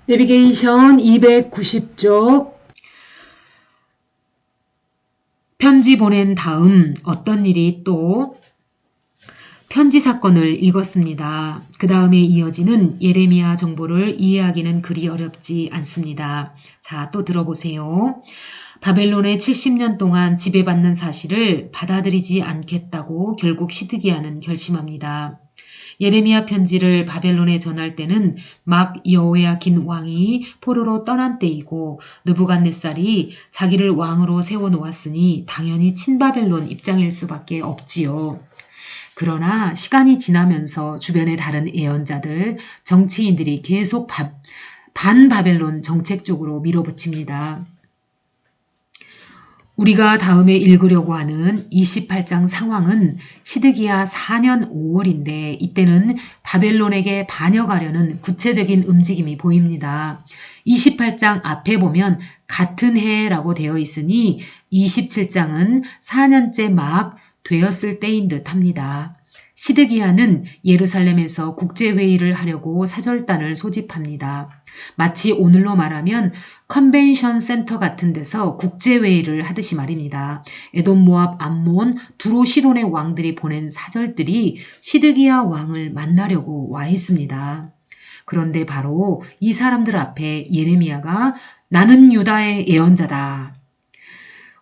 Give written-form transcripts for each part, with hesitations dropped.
내비게이션 290쪽. 편지 보낸 다음 어떤 일이 또 편지 사건을 읽었습니다. 그 다음에 이어지는 예레미야 정보를 이해하기는 그리 어렵지 않습니다. 자, 또 들어보세요. 바벨론에 70년 동안 지배받는 사실을 받아들이지 않겠다고 결국 시드기야는 결심합니다. 예레미야 편지를 바벨론에 전할 때는 막 여호야긴 왕이 포로로 떠난 때이고 느부갓네살이 자기를 왕으로 세워놓았으니 당연히 친바벨론 입장일 수밖에 없지요. 그러나 시간이 지나면서 주변의 다른 예언자들, 정치인들이 계속 반바벨론 정책 쪽으로 밀어붙입니다. 우리가 다음에 읽으려고 하는 28장 상황은 시드기야 4년 5월인데 이때는 바벨론에게 반역하려는 구체적인 움직임이 보입니다. 28장 앞에 보면 같은 해라고 되어 있으니 27장은 4년째 막 되었을 때인 듯 합니다. 시드기야는 예루살렘에서 국제회의를 하려고 사절단을 소집합니다. 마치 오늘로 말하면 컨벤션 센터 같은 데서 국제회의를 하듯이 말입니다. 에돔, 모압, 암몬, 두로, 시돈의 왕들이 보낸 사절들이 시드기야 왕을 만나려고 와 있습니다. 그런데 바로 이 사람들 앞에 예레미야가 나는 유다의 예언자다.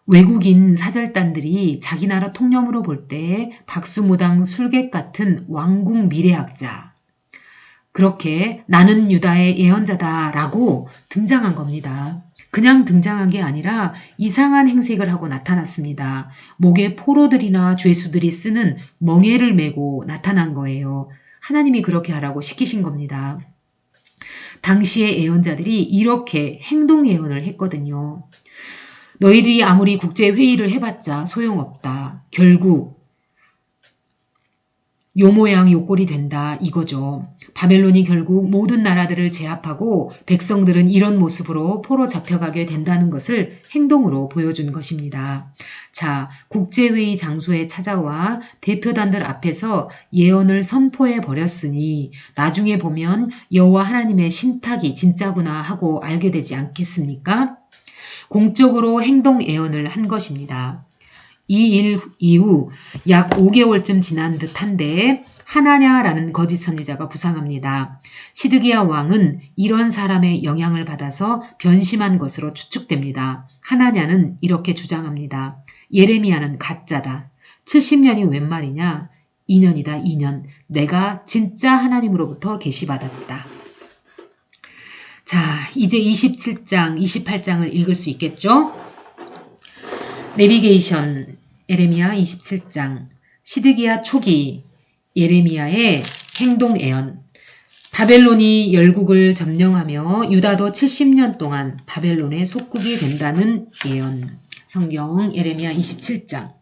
외국인 사절단들이 자기 나라 통념으로 볼 때 박수무당 술객 같은 왕궁 미래학자, 그렇게 나는 유다의 예언자다 라고 등장한 겁니다. 그냥 등장한 게 아니라 이상한 행색을 하고 나타났습니다. 목에 포로들이나 죄수들이 쓰는 멍에를 메고 나타난 거예요. 하나님이 그렇게 하라고 시키신 겁니다. 당시의 예언자들이 이렇게 행동 예언을 했거든요. 너희들이 아무리 국제회의를 해봤자 소용없다. 결국 요 모양 요 꼴이 된다 이거죠. 바벨론이 결국 모든 나라들을 제압하고 백성들은 이런 모습으로 포로 잡혀가게 된다는 것을 행동으로 보여준 것입니다. 자, 국제회의 장소에 찾아와 대표단들 앞에서 예언을 선포해 버렸으니 나중에 보면 여호와 하나님의 신탁이 진짜구나 하고 알게 되지 않겠습니까? 공적으로 행동 예언을 한 것입니다. 이 일 이후 약 5개월쯤 지난 듯한데 하나냐라는 거짓 선지자가 부상합니다. 시드기야 왕은 이런 사람의 영향을 받아서 변심한 것으로 추측됩니다. 하나냐는 이렇게 주장합니다. 예레미야는 가짜다. 70년이 웬 말이냐? 2년이다 2년. 내가 진짜 하나님으로부터 계시받았다. 자, 이제 27장, 28장을 읽을 수 있겠죠? 내비게이션 예레미야 27장 시드기야 초기 예레미야의 행동 예언. 바벨론이 열국을 점령하며 유다도 70년 동안 바벨론의 속국이 된다는 예언. 성경 예레미야 27장.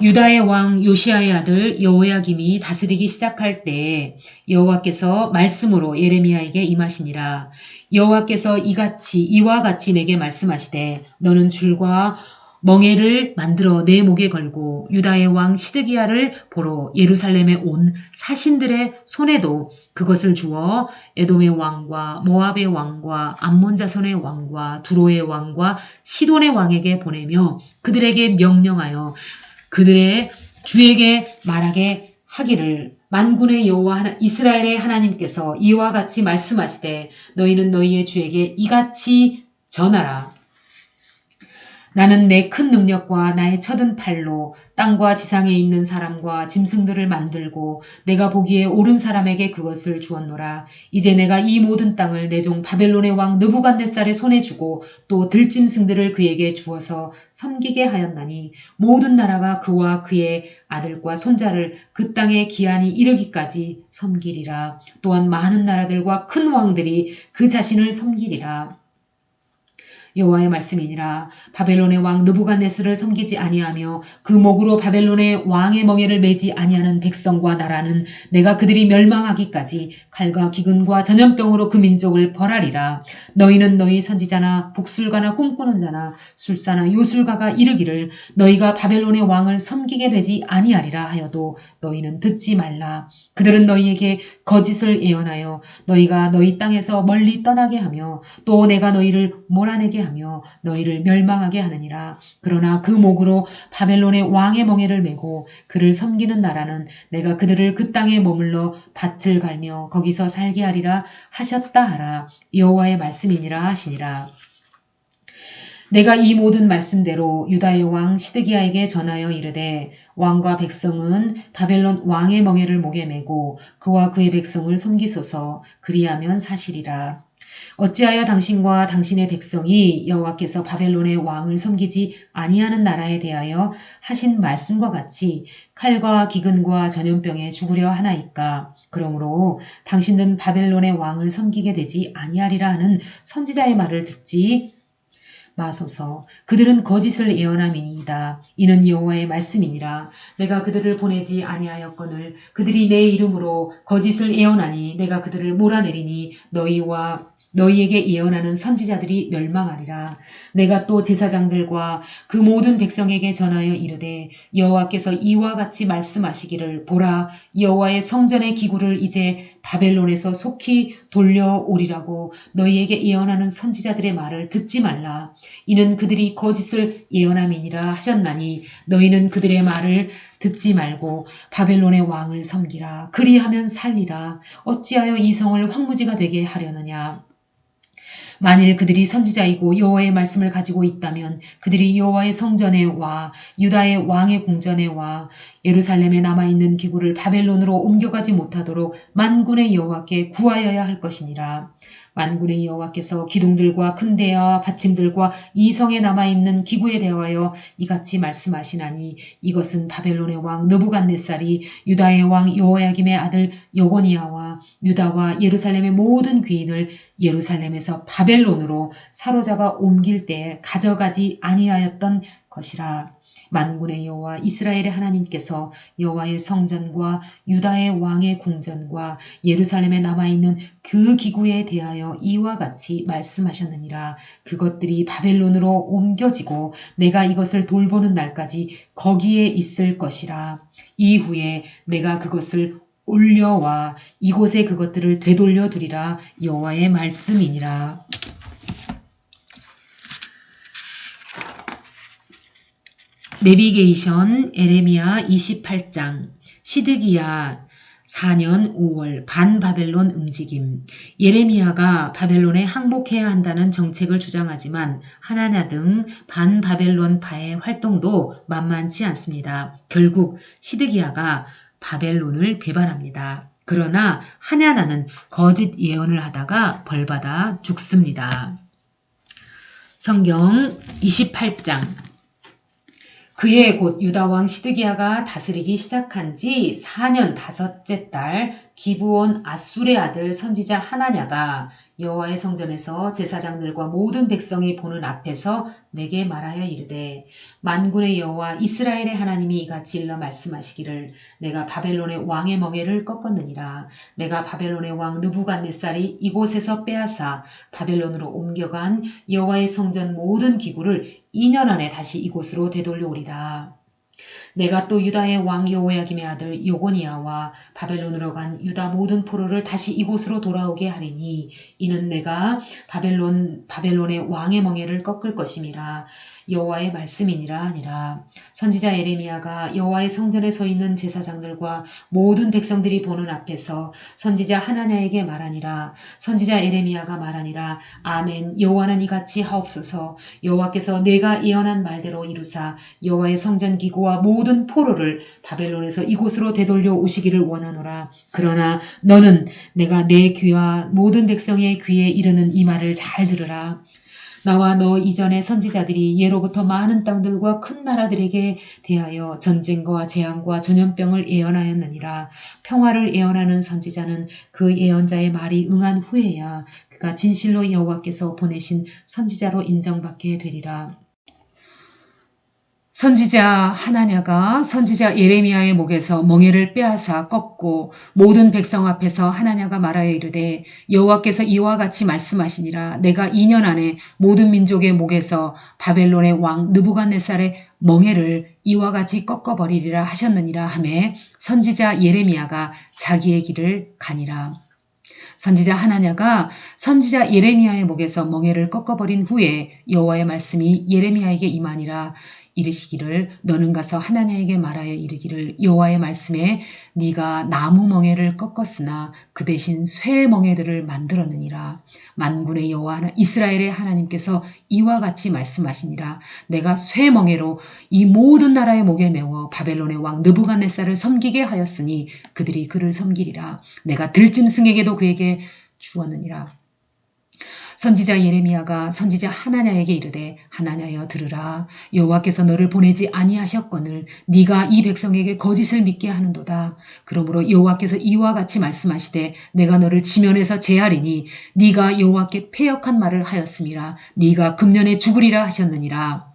유다의 왕 요시야의 아들 여호야김이 다스리기 시작할 때 여호와께서 말씀으로 예레미야에게 임하시니라. 여호와께서 이와 같이 내게 말씀하시되 너는 줄과 멍에를 만들어 내 목에 걸고 유다의 왕 시드기야를 보러 예루살렘에 온 사신들의 손에도 그것을 주어 에돔의 왕과 모압의 왕과 암몬 자손의 왕과 두로의 왕과 시돈의 왕에게 보내며 그들에게 명령하여 그들의 주에게 말하게 하기를 만군의 여호와 이스라엘의 하나님께서 이와 같이 말씀하시되 너희는 너희의 주에게 이같이 전하라. 나는 내 큰 능력과 나의 쳐든 팔로 땅과 지상에 있는 사람과 짐승들을 만들고 내가 보기에 옳은 사람에게 그것을 주었노라. 이제 내가 이 모든 땅을 내 종 바벨론의 왕 느부갓네살의 손에 주고 또 들짐승들을 그에게 주어서 섬기게 하였나니 모든 나라가 그와 그의 아들과 손자를 그 땅에 기한이 이르기까지 섬기리라. 또한 많은 나라들과 큰 왕들이 그 자신을 섬기리라. 여호와의 말씀이니라. 바벨론의 왕 느부갓네살을 섬기지 아니하며 그 목으로 바벨론의 왕의 멍에를 매지 아니하는 백성과 나라는 내가 그들이 멸망하기까지 칼과 기근과 전염병으로 그 민족을 벌하리라. 너희는 너희 선지자나 복술가나 꿈꾸는 자나 술사나 요술가가 이르기를 너희가 바벨론의 왕을 섬기게 되지 아니하리라 하여도 너희는 듣지 말라. 그들은 너희에게 거짓을 예언하여 너희가 너희 땅에서 멀리 떠나게 하며 또 내가 너희를 몰아내게 하며 너희를 멸망하게 하느니라. 그러나 그 목으로 바벨론의 왕의 멍에를 메고 그를 섬기는 나라는 내가 그들을 그 땅에 머물러 밭을 갈며 거기서 살게 하리라 하셨다 하라. 여호와의 말씀이니라 하시니라. 내가 이 모든 말씀대로 유다의 왕 시드기야에게 전하여 이르되 왕과 백성은 바벨론 왕의 멍에를 목에 메고 그와 그의 백성을 섬기소서. 그리하면 사실이라. 어찌하여 당신과 당신의 백성이 여호와께서 바벨론의 왕을 섬기지 아니하는 나라에 대하여 하신 말씀과 같이 칼과 기근과 전염병에 죽으려 하나이까. 그러므로 당신은 바벨론의 왕을 섬기게 되지 아니하리라 하는 선지자의 말을 듣지 마소서. 그들은 거짓을 예언함이니이다. 이는 여호와의 말씀이니라. 내가 그들을 보내지 아니하였거늘 그들이 내 이름으로 거짓을 예언하니 내가 그들을 몰아내리니 너희와 너희에게 예언하는 선지자들이 멸망하리라. 내가 또 제사장들과 그 모든 백성에게 전하여 이르되 여호와께서 이와 같이 말씀하시기를 보라 여호와의 성전의 기구를 이제 바벨론에서 속히 돌려오리라고 너희에게 예언하는 선지자들의 말을 듣지 말라. 이는 그들이 거짓을 예언함이니라 하셨나니 너희는 그들의 말을 듣지 말고 바벨론의 왕을 섬기라. 그리하면 살리라. 어찌하여 이 성을 황무지가 되게 하려느냐. 만일 그들이 선지자이고 여호와의 말씀을 가지고 있다면 그들이 여호와의 성전에 와 유다의 왕의 궁전에 와 예루살렘에 남아있는 기구를 바벨론으로 옮겨가지 못하도록 만군의 여호와께 구하여야 할 것이니라. 만군의 여호와께서 기둥들과 큰 대야와 받침들과 이 성에 남아있는 기구에 대하여 이같이 말씀하시나니 이것은 바벨론의 왕 느부갓네살이 유다의 왕 여호야김의 아들 여고니아와 유다와 예루살렘의 모든 귀인을 예루살렘에서 바벨론으로 사로잡아 옮길 때에 가져가지 아니하였던 것이라. 만군의 여호와 이스라엘의 하나님께서 여호와의 성전과 유다의 왕의 궁전과 예루살렘에 남아있는 그 기구에 대하여 이와 같이 말씀하셨느니라. 그것들이 바벨론으로 옮겨지고 내가 이것을 돌보는 날까지 거기에 있을 것이라. 이후에 내가 그것을 올려와 이곳에 그것들을 되돌려 두리라. 여호와의 말씀이니라. 내비게이션 에레미야 28장. 시드기야 4년 5월 반바벨론 움직임. 예레미야가 바벨론에 항복해야 한다는 정책을 주장하지만 하나냐 등 반바벨론파의 활동도 만만치 않습니다. 결국 시드기야가 바벨론을 배반합니다. 그러나 하냐나는 거짓 예언을 하다가 벌받아 죽습니다. 성경 28장. 그해 곧 유다왕 시드기야가 다스리기 시작한 지 4년 5째 달 기브온 아술의 아들 선지자 하나냐가 여호와의 성전에서 제사장들과 모든 백성이 보는 앞에서 내게 말하여 이르되 만군의 여호와 이스라엘의 하나님이 이같이 일러 말씀하시기를 내가 바벨론의 왕의 멍에를 꺾었느니라. 내가 바벨론의 왕 느부갓네살이 이곳에서 빼앗아 바벨론으로 옮겨간 여호와의 성전 모든 기구를 2년 안에 다시 이곳으로 되돌려오리라. 내가 또 유다의 왕 여호야김의 아들 여고니아와 바벨론으로 간 유다 모든 포로를 다시 이곳으로 돌아오게 하리니 이는 내가 바벨론의 왕의 멍에를 꺾을 것임이라. 여호와의 말씀이니라 하니라. 선지자 에레미야가 여호와의 성전에 서 있는 제사장들과 모든 백성들이 보는 앞에서 선지자 하나냐에게 말하니라. 선지자 에레미야가 말하니라. 아멘. 여호와는 이같이 하옵소서. 여호와께서 내가 예언한 말대로 이루사 여호와의 성전 기구와 모든 포로를 바벨론에서 이곳으로 되돌려 오시기를 원하노라. 그러나 너는 내가 내 귀와 모든 백성의 귀에 이르는 이 말을 잘 들으라. 나와 너 이전의 선지자들이 예로부터 많은 땅들과 큰 나라들에게 대하여 전쟁과 재앙과 전염병을 예언하였느니라. 평화를 예언하는 선지자는 그 예언자의 말이 응한 후에야 그가 진실로 여호와께서 보내신 선지자로 인정받게 되리라. 선지자 하나냐가 선지자 예레미야의 목에서 멍에를 빼앗아 꺾고 모든 백성 앞에서 하나냐가 말하여 이르되 여호와께서 이와 같이 말씀하시니라 내가 2년 안에 모든 민족의 목에서 바벨론의 왕 느부갓네살의 멍에를 이와 같이 꺾어버리리라 하셨느니라 하매 선지자 예레미야가 자기의 길을 가니라. 선지자 하나냐가 선지자 예레미야의 목에서 멍에를 꺾어버린 후에 여호와의 말씀이 예레미야에게 임하니라. 이르시기를 너는 가서 하나냐에게 말하여 이르기를 여호와의 말씀에 네가 나무 멍에를 꺾었으나 그 대신 쇠 멍에들을 만들었느니라. 만군의 여호와 이스라엘의 하나님께서 이와 같이 말씀하시니라. 내가 쇠 멍에로 이 모든 나라의 목에 메워 바벨론의 왕 느부갓네살을 섬기게 하였으니 그들이 그를 섬기리라. 내가 들짐승에게도 그에게 주었느니라. 선지자 예레미야가 선지자 하나냐에게 이르되 하나냐여 들으라. 여호와께서 너를 보내지 아니하셨거늘 네가 이 백성에게 거짓을 믿게 하는도다. 그러므로 여호와께서 이와 같이 말씀하시되 내가 너를 지면에서 제하리니 네가 여호와께 패역한 말을 하였음이라. 네가 금년에 죽으리라 하셨느니라.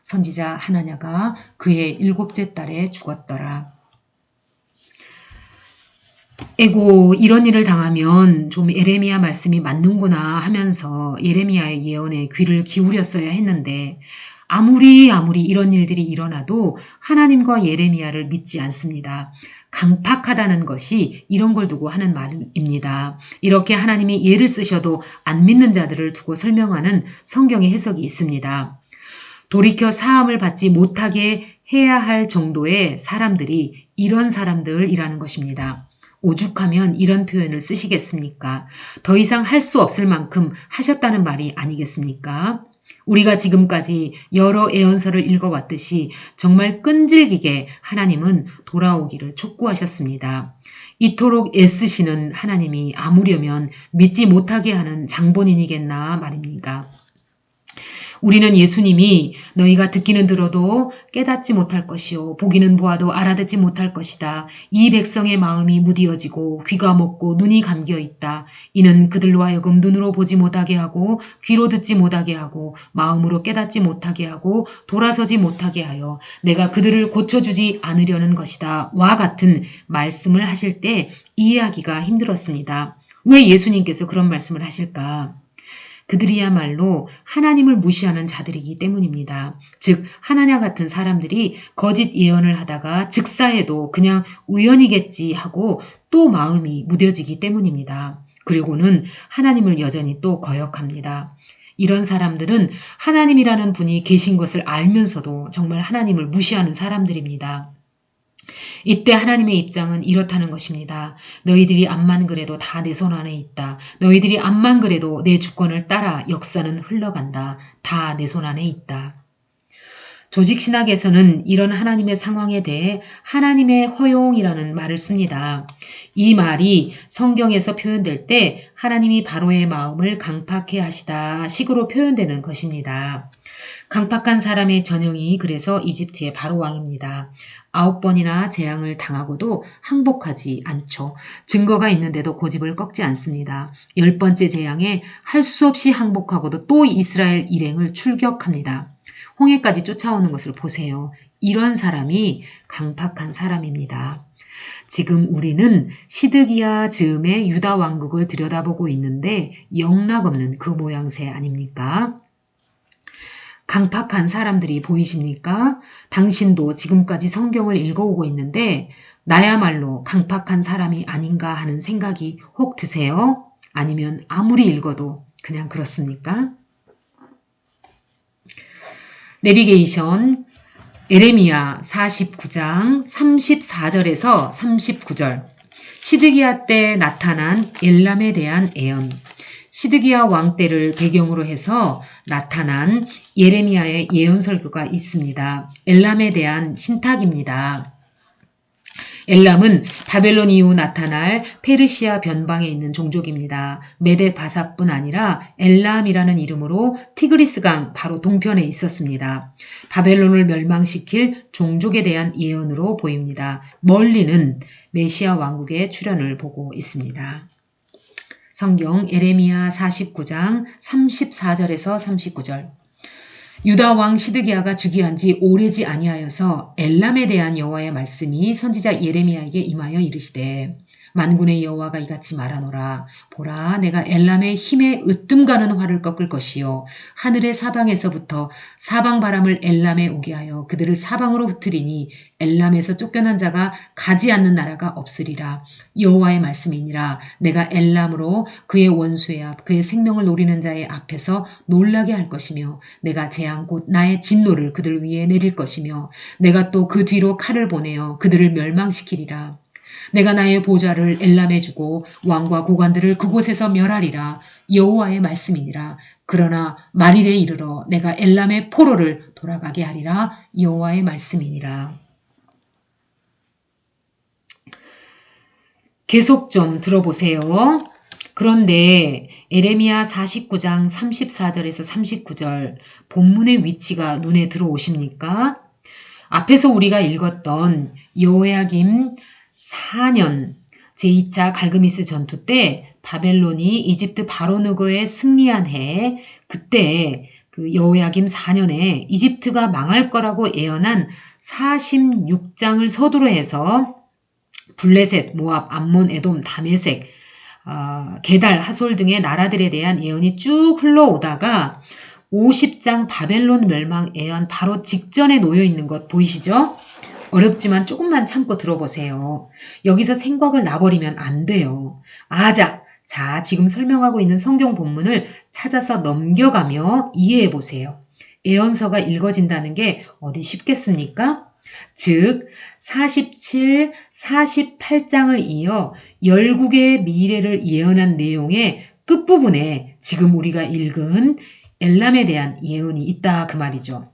선지자 하나냐가 그의 7째 달에 죽었더라. 에고 이런 일을 당하면 좀 예레미야 말씀이 맞는구나 하면서 예레미야의 예언에 귀를 기울였어야 했는데 아무리 이런 일들이 일어나도 하나님과 예레미야를 믿지 않습니다. 강팍하다는 것이 이런 걸 두고 하는 말입니다. 이렇게 하나님이 예를 쓰셔도 안 믿는 자들을 두고 설명하는 성경의 해석이 있습니다. 돌이켜 사함을 받지 못하게 해야 할 정도의 사람들이 이런 사람들이라는 것입니다. 오죽하면 이런 표현을 쓰시겠습니까? 더 이상 할 수 없을 만큼 하셨다는 말이 아니겠습니까? 우리가 지금까지 여러 예언서를 읽어왔듯이 정말 끈질기게 하나님은 돌아오기를 촉구하셨습니다. 이토록 애쓰시는 하나님이 아무려면 믿지 못하게 하는 장본인이겠나 말입니다. 우리는 예수님이 너희가 듣기는 들어도 깨닫지 못할 것이요 보기는 보아도 알아듣지 못할 것이다. 이 백성의 마음이 무디어지고 귀가 먹고 눈이 감겨 있다. 이는 그들로 하여금 눈으로 보지 못하게 하고 귀로 듣지 못하게 하고 마음으로 깨닫지 못하게 하고 돌아서지 못하게 하여 내가 그들을 고쳐주지 않으려는 것이다. 와 같은 말씀을 하실 때 이해하기가 힘들었습니다. 왜 예수님께서 그런 말씀을 하실까? 그들이야말로 하나님을 무시하는 자들이기 때문입니다. 즉 하나냐 같은 사람들이 거짓 예언을 하다가 즉사해도 그냥 우연이겠지 하고 또 마음이 무뎌지기 때문입니다. 그리고는 하나님을 여전히 또 거역합니다. 이런 사람들은 하나님이라는 분이 계신 것을 알면서도 정말 하나님을 무시하는 사람들입니다. 이때 하나님의 입장은 이렇다는 것입니다. 너희들이 암만 그래도 다 내 손 안에 있다. 너희들이 암만 그래도 내 주권을 따라 역사는 흘러간다. 다 내 손 안에 있다. 조직신학에서는 이런 하나님의 상황에 대해 하나님의 허용이라는 말을 씁니다. 이 말이 성경에서 표현될 때 하나님이 바로의 마음을 강팍해 하시다 식으로 표현되는 것입니다. 강팍한 사람의 전형이 그래서 이집트의 바로 왕입니다. 9번이나 재앙을 당하고도 항복하지 않죠. 증거가 있는데도 고집을 꺾지 않습니다. 10번째 재앙에 할 수 없이 항복하고도 또 이스라엘 일행을 출격합니다. 홍해까지 쫓아오는 것을 보세요. 이런 사람이 강팍한 사람입니다. 지금 우리는 시드기야 즈음의 유다 왕국을 들여다보고 있는데 영락없는 그 모양새 아닙니까? 강팍한 사람들이 보이십니까? 당신도 지금까지 성경을 읽어오고 있는데 나야말로 강팍한 사람이 아닌가 하는 생각이 혹 드세요? 아니면 아무리 읽어도 그냥 그렇습니까? 내비게이션 예레미야 49장 34절에서 39절 시드기야 때 나타난 엘람에 대한 예언 시드기야 왕 때를 배경으로 해서 나타난 예레미야의 예언 설교가 있습니다. 엘람에 대한 신탁입니다. 엘람은 바벨론 이후 나타날 페르시아 변방에 있는 종족입니다. 메데 바사뿐 아니라 엘람이라는 이름으로 티그리스강 바로 동편에 있었습니다. 바벨론을 멸망시킬 종족에 대한 예언으로 보입니다. 멀리는 메시아 왕국의 출현을 보고 있습니다. 성경 예레미야 49장 34절에서 39절 유다 왕 시드기야가 즉위한 지 오래지 아니하여서 엘람에 대한 여호와의 말씀이 선지자 예레미야에게 임하여 이르시되 만군의 여호와가 이같이 말하노라. 보라, 내가 엘람의 힘에 으뜸가는 활을 꺾을 것이요 하늘의 사방에서부터 사방 바람을 엘람에 오게 하여 그들을 사방으로 흩으리니 엘람에서 쫓겨난 자가 가지 않는 나라가 없으리라. 여호와의 말씀이니라. 내가 엘람으로 그의 원수의 앞 그의 생명을 노리는 자의 앞에서 놀라게 할 것이며 내가 재앙 곧 나의 진노를 그들 위에 내릴 것이며 내가 또 그 뒤로 칼을 보내어 그들을 멸망시키리라. 내가 나의 보좌를 엘람에 주고 왕과 고관들을 그곳에서 멸하리라. 여호와의 말씀이니라. 그러나 말일에 이르러 내가 엘람의 포로를 돌아가게 하리라. 여호와의 말씀이니라. 계속 좀 들어보세요. 그런데 예레미야 49장 34절에서 39절 본문의 위치가 눈에 들어오십니까? 앞에서 우리가 읽었던 여호야김 4년 제2차 갈그미스 전투 때 바벨론이 이집트 바로느고에 승리한 해, 그때 그 여호야김 4년에 이집트가 망할 거라고 예언한 46장을 서두로 해서 블레셋, 모압, 암몬, 에돔, 다메섹, 게달, 하솔 등의 나라들에 대한 예언이 쭉 흘러오다가 50장 바벨론 멸망 예언 바로 직전에 놓여 있는 것 보이시죠? 어렵지만 조금만 참고 들어보세요. 여기서 생각을 놔버리면 안 돼요. 자, 지금 설명하고 있는 성경 본문을 찾아서 넘겨가며 이해해 보세요. 예언서가 읽어진다는 게 어디 쉽겠습니까? 즉 47, 48장을 이어 열국의 미래를 예언한 내용의 끝부분에 지금 우리가 읽은 엘람에 대한 예언이 있다 그 말이죠.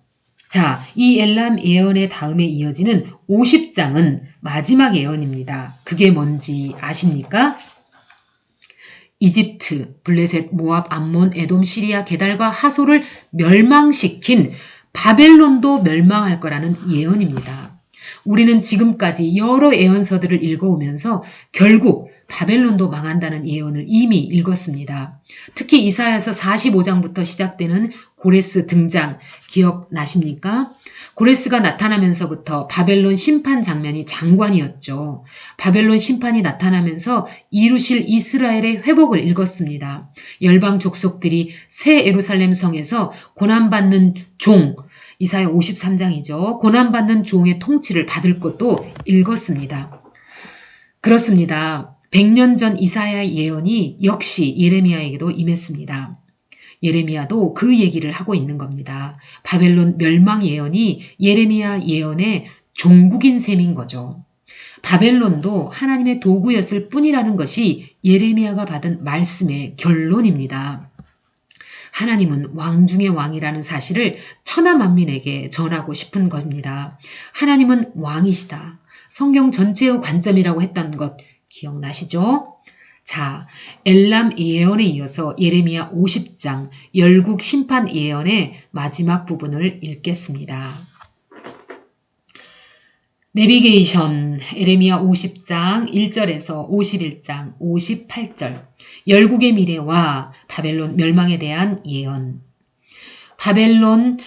자, 이 엘람 예언의 다음에 이어지는 50장은 마지막 예언입니다. 그게 뭔지 아십니까? 이집트, 블레셋, 모압, 암몬, 에돔, 시리아, 게달과 하솔을 멸망시킨 바벨론도 멸망할 거라는 예언입니다. 우리는 지금까지 여러 예언서들을 읽어오면서 결국 바벨론도 망한다는 예언을 이미 읽었습니다. 특히 이사야서 45장부터 시작되는 고레스 등장 기억나십니까? 고레스가 나타나면서부터 바벨론 심판 장면이 장관이었죠. 바벨론 심판이 나타나면서 이루실 이스라엘의 회복을 읽었습니다. 열방 족속들이 새 예루살렘 성에서 고난받는 종, 이사야 53장이죠. 고난받는 종의 통치를 받을 것도 읽었습니다. 그렇습니다. 100년 전 이사야의 예언이 역시 예레미야에게도 임했습니다. 예레미야도 그 얘기를 하고 있는 겁니다. 바벨론 멸망 예언이 예레미야 예언의 종국인 셈인 거죠. 바벨론도 하나님의 도구였을 뿐이라는 것이 예레미야가 받은 말씀의 결론입니다. 하나님은 왕 중의 왕이라는 사실을 천하 만민에게 전하고 싶은 겁니다. 하나님은 왕이시다. 성경 전체의 관점이라고 했던 것 기억나시죠? 자, 엘람 예언에 이어서 예레미야 50장 열국 심판 예언의 마지막 부분을 읽겠습니다. 내비게이션 예레미야 50장 1절에서 51장 58절 열국의 미래와 바벨론 멸망에 대한 예언. 바벨론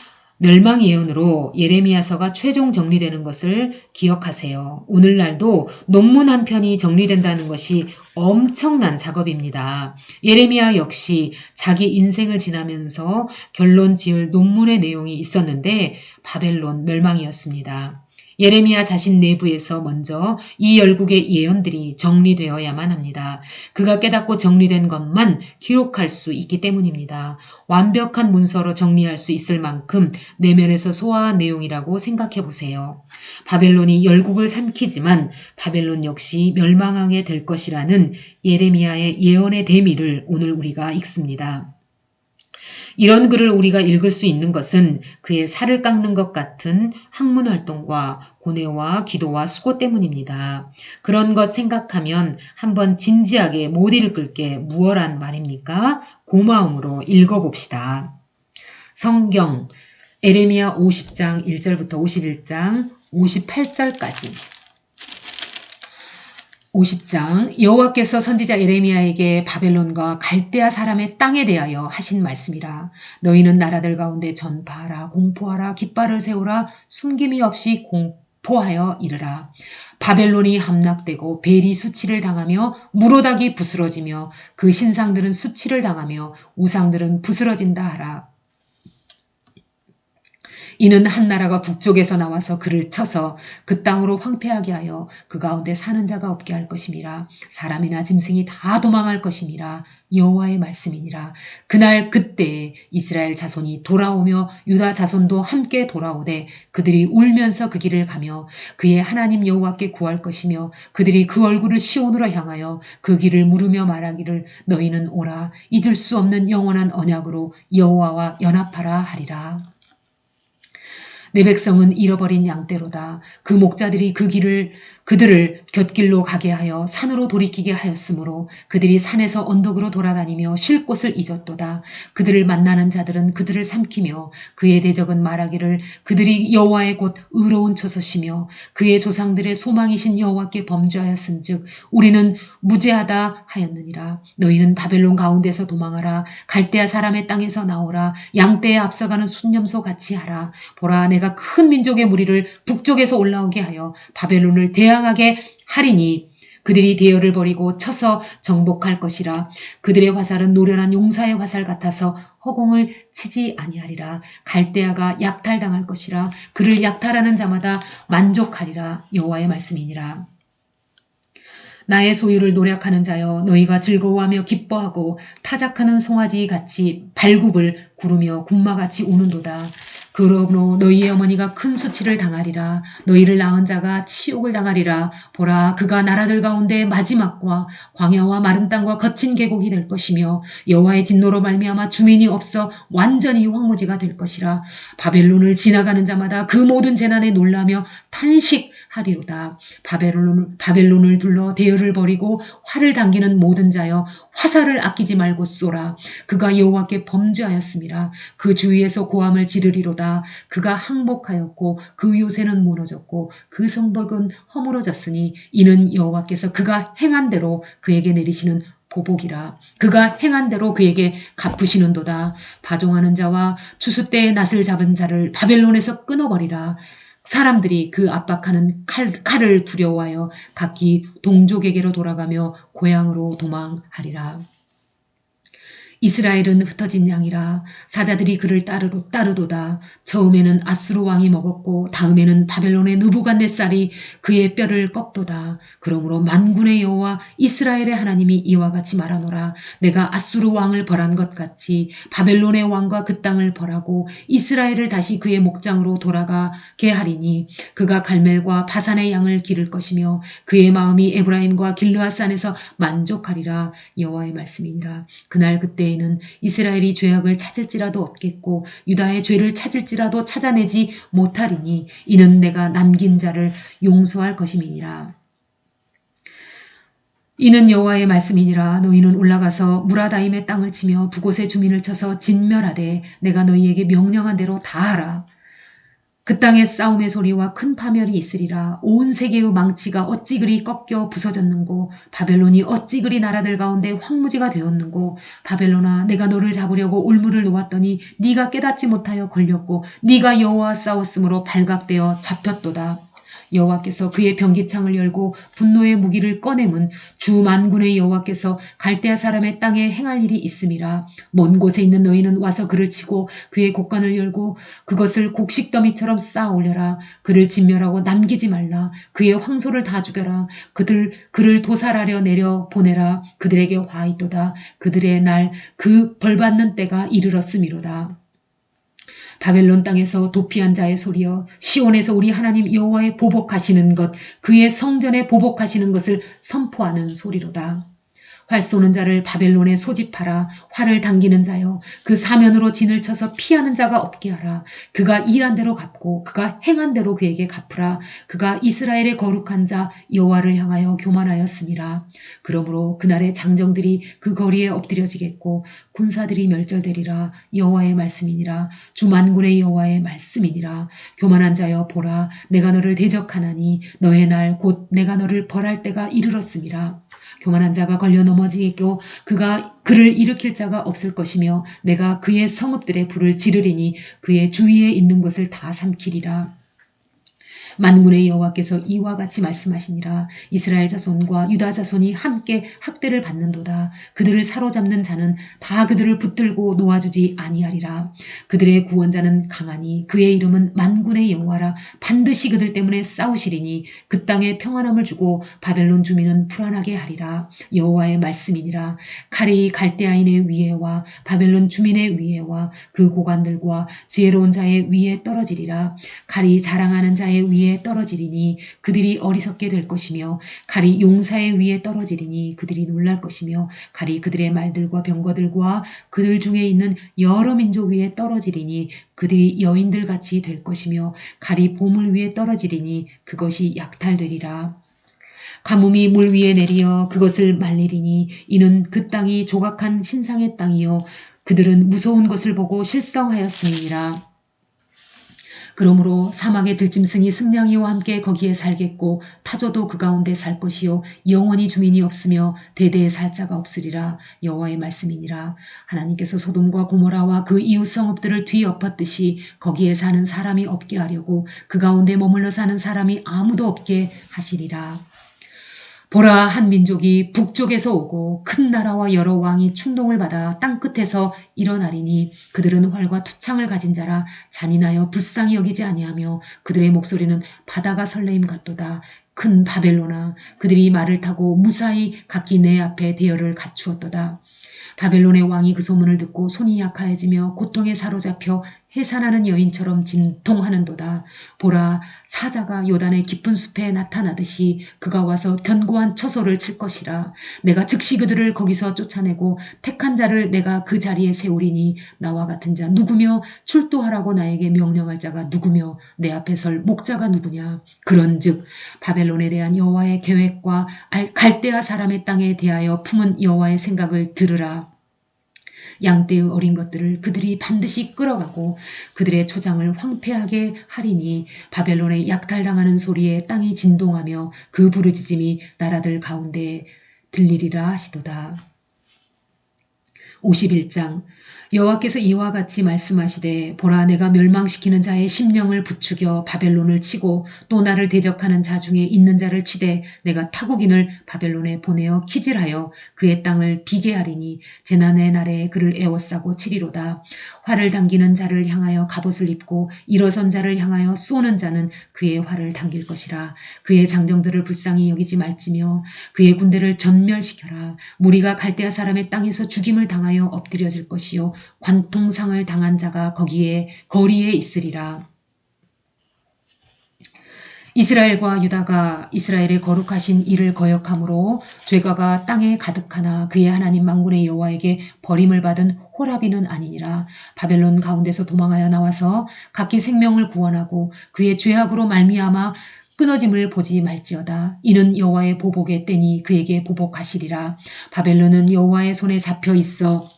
멸망 예언으로 예레미야서가 최종 정리되는 것을 기억하세요. 오늘날도 논문 한 편이 정리된다는 것이 엄청난 작업입니다. 예레미야 역시 자기 인생을 지나면서 결론 지을 논문의 내용이 있었는데 바벨론 멸망이었습니다. 예레미야 자신 내부에서 먼저 이 열국의 예언들이 정리되어야만 합니다. 그가 깨닫고 정리된 것만 기록할 수 있기 때문입니다. 완벽한 문서로 정리할 수 있을 만큼 내면에서 소화한 내용이라고 생각해 보세요. 바벨론이 열국을 삼키지만 바벨론 역시 멸망하게 될 것이라는 예레미야의 예언의 대미를 오늘 우리가 읽습니다. 이런 글을 우리가 읽을 수 있는 것은 그의 살을 깎는 것 같은 학문 활동과 고뇌와 기도와 수고 때문입니다. 그런 것 생각하면 한번 진지하게 못 읽을 게 무엇란 말입니까? 고마움으로 읽어봅시다. 성경 예레미야 50장 1절부터 51장 58절까지 50장 여호와께서 선지자 예레미야에게 바벨론과 갈대아 사람의 땅에 대하여 하신 말씀이라. 너희는 나라들 가운데 전파하라, 공포하라, 깃발을 세우라, 숨김이 없이 공포하여 이르라. 바벨론이 함락되고 벨이 수치를 당하며 무로닥이 부스러지며 그 신상들은 수치를 당하며 우상들은 부스러진다 하라. 이는 한 나라가 북쪽에서 나와서 그를 쳐서 그 땅으로 황폐하게 하여 그 가운데 사는 자가 없게 할 것임이라. 사람이나 짐승이 다 도망할 것임이라. 여호와의 말씀이니라. 그날 그때에 이스라엘 자손이 돌아오며 유다 자손도 함께 돌아오되 그들이 울면서 그 길을 가며 그의 하나님 여호와께 구할 것이며 그들이 그 얼굴을 시온으로 향하여 그 길을 물으며 말하기를 너희는 오라 잊을 수 없는 영원한 언약으로 여호와와 연합하라 하리라. 내 백성은 잃어버린 양떼로다. 그 목자들이 그들을 곁길로 가게 하여 산으로 돌이키게 하였으므로 그들이 산에서 언덕으로 돌아다니며 쉴 곳을 잊었도다. 그들을 만나는 자들은 그들을 삼키며 그의 대적은 말하기를 그들이 여호와의 곧 의로운 처소시며 그의 조상들의 소망이신 여호와께 범죄하였은즉 우리는 무죄하다 하였느니라. 너희는 바벨론 가운데서 도망하라. 갈대아 사람의 땅에서 나오라. 양떼에 앞서가는 순념소 같이 하라. 보라 내가 큰 민족의 무리를 북쪽에서 올라오게 하여 바벨론을 대항하게 하리니 그들이 대열을 벌이고 쳐서 정복할 것이라. 그들의 화살은 노련한 용사의 화살 같아서 허공을 치지 아니하리라. 갈대아가 약탈당할 것이라. 그를 약탈하는 자마다 만족하리라. 여호와의 말씀이니라. 나의 소유를 노력하는 자여 너희가 즐거워하며 기뻐하고 타작하는 송아지 같이 발굽을 구르며 군마같이 우는도다. 그러므로 너희의 어머니가 큰 수치를 당하리라. 너희를 낳은 자가 치욕을 당하리라. 보라 그가 나라들 가운데 마지막과 광야와 마른 땅과 거친 계곡이 될 것이며 여호와의 진노로 말미암아 주민이 없어 완전히 황무지가 될 것이라. 바벨론을 지나가는 자마다 그 모든 재난에 놀라며 탄식하리로다. 바벨론을 둘러 대열을 벌이고 활을 당기는 모든 자여 화살을 아끼지 말고 쏘라. 그가 여호와께 범죄하였음이라. 그 주위에서 고함을 지르리로다. 그가 항복하였고 그 요새는 무너졌고 그 성벽은 허물어졌으니 이는 여호와께서 그가 행한 대로 그에게 내리시는 보복이라. 그가 행한 대로 그에게 갚으시는도다. 파종하는 자와 추수 때에 낫을 잡은 자를 바벨론에서 끊어버리라. 사람들이 그 압박하는 칼을 두려워하여 각기 동족에게로 돌아가며 고향으로 도망하리라. 이스라엘은 흩어진 양이라. 사자들이 그를 따르도다. 처음에는 아수르 왕이 먹었고 다음에는 바벨론의 느부갓네살이 그의 뼈를 꺾도다. 그러므로 만군의 여호와 이스라엘의 하나님이 이와 같이 말하노라. 내가 아수르 왕을 벌한 것 같이 바벨론의 왕과 그 땅을 벌하고 이스라엘을 다시 그의 목장으로 돌아가게 하리니 그가 갈멜과 바산의 양을 기를 것이며 그의 마음이 에브라임과 길르앗산에서 만족하리라. 여호와의 말씀이니라. 그날 그때 는 이스라엘이 죄악을 찾을지라도 없겠고 유다의 죄를 찾을지라도 찾아내지 못하리니 이는 내가 남긴 자를 용서할 것임이니라. 이는 여호와의 말씀이니라. 너희는 올라가서 무라다임의 땅을 치며 북곳의 주민을 쳐서 진멸하되 내가 너희에게 명령한 대로 다 하라. 그 땅에 싸움의 소리와 큰 파멸이 있으리라. 온 세계의 망치가 어찌 그리 꺾여 부서졌는고 바벨론이 어찌 그리 나라들 가운데 황무지가 되었는고 바벨론아 내가 너를 잡으려고 올무를 놓았더니 네가 깨닫지 못하여 걸렸고 네가 여호와와 싸웠으므로 발각되어 잡혔도다. 여호와께서 그의 병기창을 열고 분노의 무기를 꺼내문 주 만군의 여호와께서 갈대아 사람의 땅에 행할 일이 있음이라. 먼 곳에 있는 너희는 와서 그를 치고 그의 곡간을 열고 그것을 곡식더미처럼 쌓아 올려라. 그를 진멸하고 남기지 말라. 그의 황소를 다 죽여라. 그를 도살하려 내려 보내라. 그들에게 화 있도다. 그들의 날 그 벌받는 때가 이르렀음이로다. 바벨론 땅에서 도피한 자의 소리여 시온에서 우리 하나님 여호와의 보복하시는 것 그의 성전에 보복하시는 것을 선포하는 소리로다. 활 쏘는 자를 바벨론에 소집하라. 활을 당기는 자여 그 사면으로 진을 쳐서 피하는 자가 없게 하라. 그가 일한 대로 갚고 그가 행한 대로 그에게 갚으라. 그가 이스라엘의 거룩한 자 여호와를 향하여 교만하였음이라. 그러므로 그날의 장정들이 그 거리에 엎드려지겠고 군사들이 멸절되리라. 여호와의 말씀이니라. 주 만군의 여호와의 말씀이니라. 교만한 자여 보라, 내가 너를 대적하나니 너의 날 곧 내가 너를 벌할 때가 이르렀음이라. 교만한 자가 걸려 넘어지겠고 그를 일으킬 자가 없을 것이며 내가 그의 성읍들의 불을 지르리니 그의 주위에 있는 것을 다 삼키리라. 만군의 여호와께서 이와 같이 말씀하시니라. 이스라엘 자손과 유다 자손이 함께 학대를 받는도다. 그들을 사로잡는 자는 다 그들을 붙들고 놓아주지 아니하리라. 그들의 구원자는 강하니 그의 이름은 만군의 여호와라. 반드시 그들 때문에 싸우시리니 그 땅에 평안함을 주고 바벨론 주민은 불안하게 하리라. 여호와의 말씀이니라. 칼이 갈대아인의 위에와 바벨론 주민의 위에와 그 고관들과 지혜로운 자의 위에 떨어지리라. 칼이 자랑하는 자의 위에 떨어지리니 그들이 어리석게 될 것이며 칼이 용사의 위에 떨어지리니 그들이 놀랄 것이며 칼이 그들의 말들과 병거들과 그들 중에 있는 여러 민족 위에 떨어지리니 그들이 여인들 같이 될 것이며 칼이 보물 위에 떨어지리니 그것이 약탈되리라. 가뭄이 물 위에 내리어 그것을 말리리니 이는 그 땅이 조각한 신상의 땅이요 그들은 무서운 것을 보고 실성하였음이니라. 그러므로 사막의 들짐승이 승냥이와 함께 거기에 살겠고 타조도 그 가운데 살 것이요 영원히 주민이 없으며 대대에 살 자가 없으리라. 여호와의 말씀이니라. 하나님께서 소돔과 고모라와 그 이웃 성읍들을 뒤엎었듯이 거기에 사는 사람이 없게 하려고 그 가운데 머물러 사는 사람이 아무도 없게 하시리라. 보라, 한 민족이 북쪽에서 오고 큰 나라와 여러 왕이 충동을 받아 땅끝에서 일어나리니 그들은 활과 투창을 가진 자라. 잔인하여 불쌍히 여기지 아니하며 그들의 목소리는 바다가 설레임 같도다. 큰 바벨론아, 그들이 말을 타고 무사히 각기 내 앞에 대열을 갖추었도다. 바벨론의 왕이 그 소문을 듣고 손이 약하여지며 고통에 사로잡혀 해산하는 여인처럼 진통하는도다. 보라, 사자가 요단의 깊은 숲에 나타나듯이 그가 와서 견고한 처소를 칠 것이라. 내가 즉시 그들을 거기서 쫓아내고 택한 자를 내가 그 자리에 세우리니 나와 같은 자 누구며 출두하라고 나에게 명령할 자가 누구며 내 앞에 설 목자가 누구냐. 그런즉 바벨론에 대한 여호와의 계획과 갈대아 사람의 땅에 대하여 품은 여호와의 생각을 들으라. 양떼의 어린 것들을 그들이 반드시 끌어가고 그들의 초장을 황폐하게 하리니 바벨론에 약탈당하는 소리에 땅이 진동하며 그 부르짖음이 나라들 가운데 들리리라 하시도다. 51장. 여호와께서 이와 같이 말씀하시되 보라, 내가 멸망시키는 자의 심령을 부추겨 바벨론을 치고 또 나를 대적하는 자 중에 있는 자를 치되 내가 타국인을 바벨론에 보내어 키질하여 그의 땅을 비게 하리니 재난의 날에 그를 에워싸고 치리로다. 활을 당기는 자를 향하여 갑옷을 입고 일어선 자를 향하여 쏘는 자는 그의 활을 당길 것이라. 그의 장정들을 불쌍히 여기지 말지며 그의 군대를 전멸시켜라. 무리가 갈대아 사람의 땅에서 죽임을 당하여 엎드려질 것이요 관통상을 당한 자가 거리에 있으리라. 이스라엘과 유다가 이스라엘의 거룩하신 이를 거역함으로 죄가가 땅에 가득하나 그의 하나님 만군의 여호와에게 버림을 받은 호라비는 아니니라. 바벨론 가운데서 도망하여 나와서 각기 생명을 구원하고 그의 죄악으로 말미암아 끊어짐을 보지 말지어다. 이는 여호와의 보복의 때니 그에게 보복하시리라. 바벨론은 여호와의 손에 잡혀 있어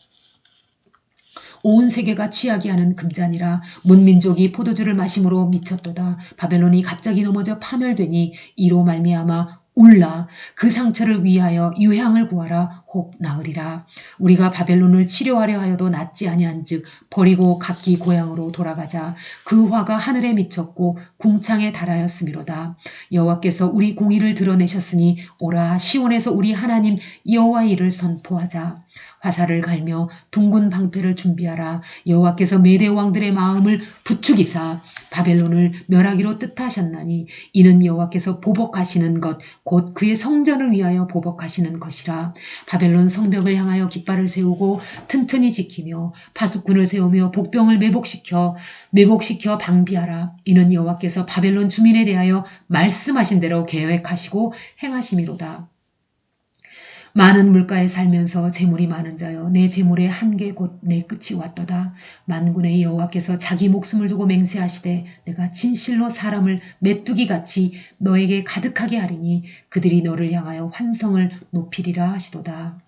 온 세계가 취하게 하는 금잔이라. 문민족이 포도주를 마심으로 미쳤도다. 바벨론이 갑자기 넘어져 파멸되니 이로 말미암아 울라. 그 상처를 위하여 유향을 구하라. 혹 나으리라. 우리가 바벨론을 치료하려 하여도 낫지 아니한즉 버리고 각기 고향으로 돌아가자. 그 화가 하늘에 미쳤고 궁창에 달하였음이로다. 여호와께서 우리 공의를 드러내셨으니 오라, 시온에서 우리 하나님 여호와의 일을 선포하자. 화살을 갈며 둥근 방패를 준비하라. 여호와께서 메대 왕들의 마음을 부추기사 바벨론을 멸하기로 뜻하셨나니 이는 여호와께서 보복하시는 것 곧 그의 성전을 위하여 보복하시는 것이라. 바벨론 성벽을 향하여 깃발을 세우고 튼튼히 지키며 파수꾼을 세우며 복병을 매복시켜 방비하라. 이는 여호와께서 바벨론 주민에 대하여 말씀하신 대로 계획하시고 행하심이로다. 많은 물가에 살면서 재물이 많은 자여 내 재물의 한계 곧 내 끝이 왔도다. 만군의 여호와께서 자기 목숨을 두고 맹세하시되 내가 진실로 사람을 메뚜기같이 너에게 가득하게 하리니 그들이 너를 향하여 환성을 높이리라 하시도다.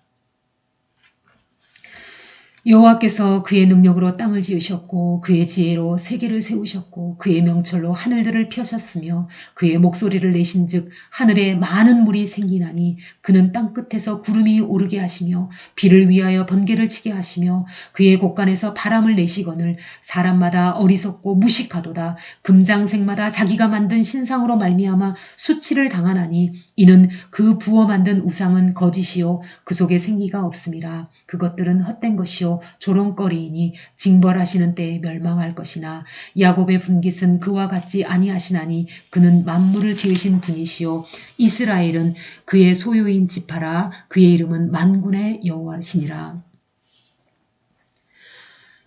여호와께서 그의 능력으로 땅을 지으셨고 그의 지혜로 세계를 세우셨고 그의 명철로 하늘들을 펴셨으며 그의 목소리를 내신즉 하늘에 많은 물이 생기나니 그는 땅끝에서 구름이 오르게 하시며 비를 위하여 번개를 치게 하시며 그의 곳간에서 바람을 내시거늘 사람마다 어리석고 무식하도다. 금장색마다 자기가 만든 신상으로 말미암아 수치를 당하나니 이는 그 부어 만든 우상은 거짓이요 그 속에 생기가 없음이라. 그것들은 헛된 것이요 조롱거리이니 징벌하시는 때에 멸망할 것이나 야곱의 분깃은 그와 같지 아니하시나니 그는 만물을 지으신 분이시요 이스라엘은 그의 소유인 지파라. 그의 이름은 만군의 여호와시니라.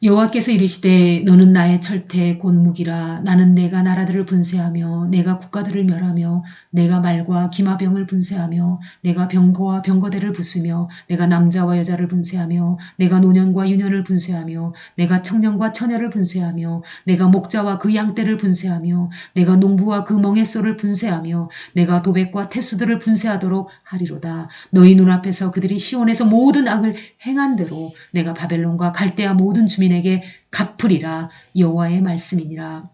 여호와께서 이르시되 너는 나의 철퇴 곧 무기라. 나는 내가 나라들을 분쇄하며 내가 국가들을 멸하며 내가 말과 기마병을 분쇄하며 내가 병거와 병거대를 부수며 내가 남자와 여자를 분쇄하며 내가 노년과 유년을 분쇄하며 내가 청년과 처녀를 분쇄하며 내가 목자와 그 양떼를 분쇄하며 내가 농부와 그 멍에소를 분쇄하며 내가 도백과 태수들을 분쇄하도록 하리로다. 너희 눈앞에서 그들이 시온에서 모든 악을 행한 대로 내가 바벨론과 갈대아 모든 주민에게 갚으리라. 여호와의 말씀이니라.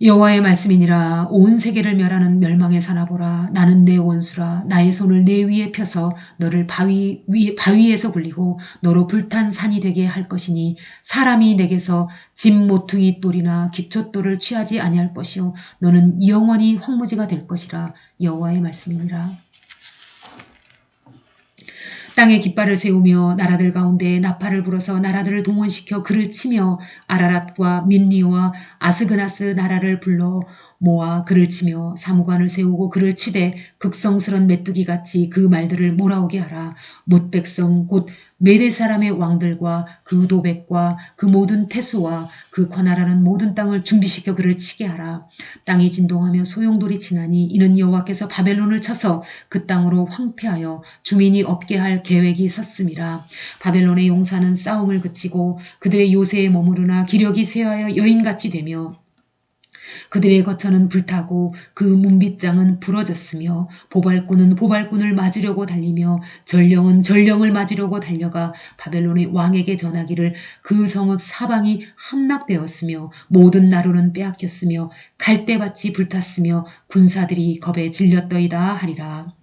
여호와의 말씀이니라. 온 세계를 멸하는 멸망의 사나보라. 나는 내 원수라. 나의 손을 내 위에 펴서 너를 바위에서 굴리고 너로 불탄 산이 되게 할 것이니 사람이 내게서 집 모퉁이 돌이나 기초돌을 취하지 아니할 것이요 너는 영원히 황무지가 될 것이라. 여호와의 말씀이니라. 땅에 깃발을 세우며 나라들 가운데 나팔을 불어서 나라들을 동원시켜 그를 치며 아라랏과 민니와 아스그나스 나라를 불러 모아 그를 치며 사무관을 세우고 그를 치되 극성스런 메뚜기같이 그 말들을 몰아오게 하라. 뭇 백성 곧 메대 사람의 왕들과 그 도백과 그 모든 태수와 그 관할하는 모든 땅을 준비시켜 그를 치게 하라. 땅이 진동하며 소용돌이 치나니 이는 여호와께서 바벨론을 쳐서 그 땅으로 황폐하여 주민이 없게 할 계획이 섰음이라. 바벨론의 용사는 싸움을 그치고 그들의 요새에 머무르나 기력이 쇠하여 여인같이 되며 그들의 거처는 불타고 그 문빗장은 부러졌으며 보발꾼은 보발꾼을 맞으려고 달리며 전령은 전령을 맞으려고 달려가 바벨론의 왕에게 전하기를 그 성읍 사방이 함락되었으며 모든 나루는 빼앗겼으며 갈대밭이 불탔으며 군사들이 겁에 질렸더이다 하리라.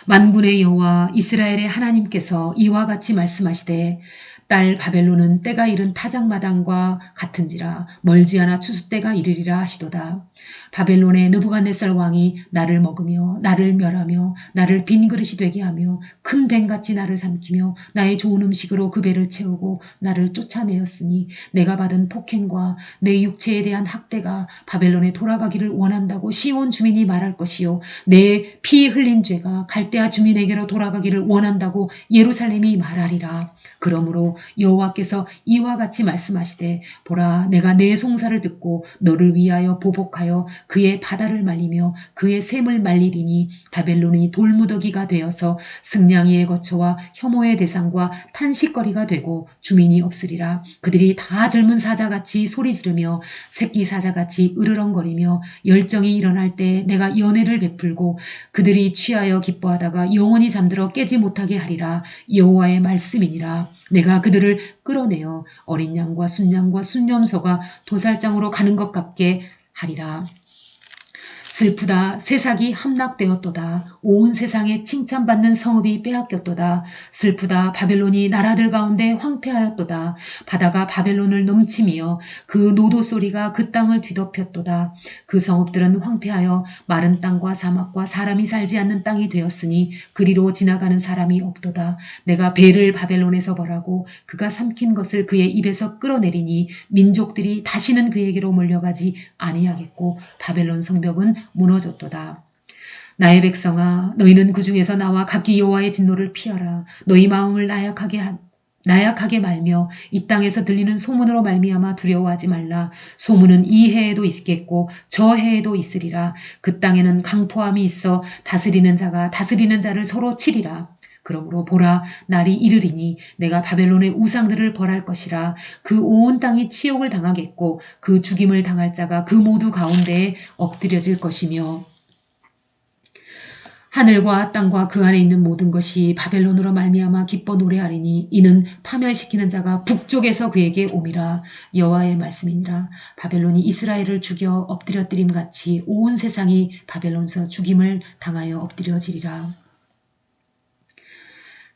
만군의 여호와 이스라엘의 하나님께서 이와 같이 말씀하시되 딸 바벨론은 때가 이른 타작마당과 같은지라 멀지 않아 추수 때가 이르리라 하시도다. 바벨론의 느부갓네살 왕이 나를 먹으며 나를 멸하며 나를 빈 그릇이 되게 하며 큰 뱀같이 나를 삼키며 나의 좋은 음식으로 그 배를 채우고 나를 쫓아내었으니 내가 받은 폭행과 내 육체에 대한 학대가 바벨론에 돌아가기를 원한다고 시온 주민이 말할 것이요 내 피 흘린 죄가 갈대아 주민에게로 돌아가기를 원한다고 예루살렘이 말하리라. 그러므로 여호와께서 이와 같이 말씀하시되 보라 내가 내 송사를 듣고 너를 위하여 보복하여 그의 바다를 말리며 그의 샘을 말리리니 바벨론이 돌무더기가 되어서 승냥이의 거처와 혐오의 대상과 탄식거리가 되고 주민이 없으리라. 그들이 다 젊은 사자같이 소리 지르며 새끼 사자같이 으르렁거리며 열정이 일어날 때 내가 연애를 베풀고 그들이 취하여 기뻐하다가 영원히 잠들어 깨지 못하게 하리라. 여호와의 말씀이니라. 내가 그들을 끌어내어 어린 양과 순양과 순염소가 도살장으로 가는 것 같게 하리라. 슬프다. 새삭이 함락되었도다. 온 세상에 칭찬받는 성읍이 빼앗겼도다. 슬프다. 바벨론이 나라들 가운데 황폐하였도다. 바다가 바벨론을 넘치며 그 노도 소리가 그 땅을 뒤덮였도다. 그 성읍들은 황폐하여 마른 땅과 사막과 사람이 살지 않는 땅이 되었으니 그리로 지나가는 사람이 없도다. 내가 배를 바벨론에서 벌하고 그가 삼킨 것을 그의 입에서 끌어내리니 민족들이 다시는 그에게로 몰려가지 아니하겠고 바벨론 성벽은 무너졌도다. 나의 백성아 너희는 그 중에서 나와 각기 여호와의 진노를 피하라. 너희 마음을 나약하게 나약하게 말며 이 땅에서 들리는 소문으로 말미암아 두려워하지 말라. 소문은 이 해에도 있겠고 저 해에도 있으리라. 그 땅에는 강포함이 있어 다스리는 자가 다스리는 자를 서로 치리라. 그러므로 보라, 날이 이르리니 내가 바벨론의 우상들을 벌할 것이라. 그 온 땅이 치욕을 당하겠고 그 죽임을 당할 자가 그 모두 가운데에 엎드려질 것이며 하늘과 땅과 그 안에 있는 모든 것이 바벨론으로 말미암아 기뻐 노래하리니 이는 파멸시키는 자가 북쪽에서 그에게 옴이라. 여호와의 말씀이니라. 바벨론이 이스라엘을 죽여 엎드려뜨림 같이 온 세상이 바벨론서 죽임을 당하여 엎드려지리라.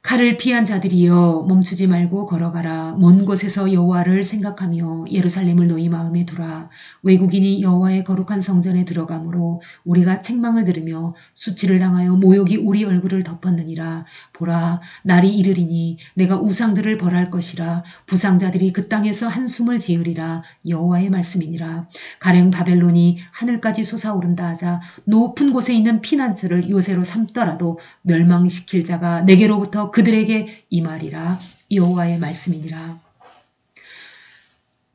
칼을 피한 자들이여 멈추지 말고 걸어가라. 먼 곳에서 여호와를 생각하며 예루살렘을 너희 마음에 두라. 외국인이 여호와의 거룩한 성전에 들어가므로 우리가 책망을 들으며 수치를 당하여 모욕이 우리 얼굴을 덮었느니라. 보라, 날이 이르리니 내가 우상들을 벌할 것이라. 부상자들이 그 땅에서 한숨을 지으리라. 여호와의 말씀이니라. 가령 바벨론이 하늘까지 솟아오른다 하자 높은 곳에 있는 피난처를 요새로 삼더라도 멸망시킬 자가 내게로부터 그들에게 임하리라. 여호와의 말씀이니라.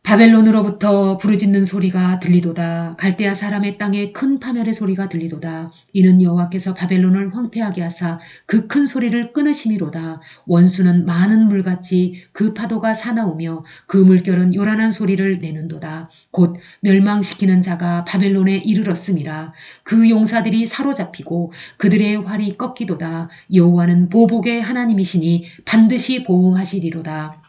바벨론으로부터 부르짖는 소리가 들리도다. 갈대아 사람의 땅에 큰 파멸의 소리가 들리도다. 이는 여호와께서 바벨론을 황폐하게 하사 그 큰 소리를 끊으심이로다. 원수는 많은 물같이 그 파도가 사나우며 그 물결은 요란한 소리를 내는도다. 곧 멸망시키는 자가 바벨론에 이르렀음이라. 그 용사들이 사로잡히고 그들의 활이 꺾이도다. 여호와는 보복의 하나님이시니 반드시 보응하시리로다.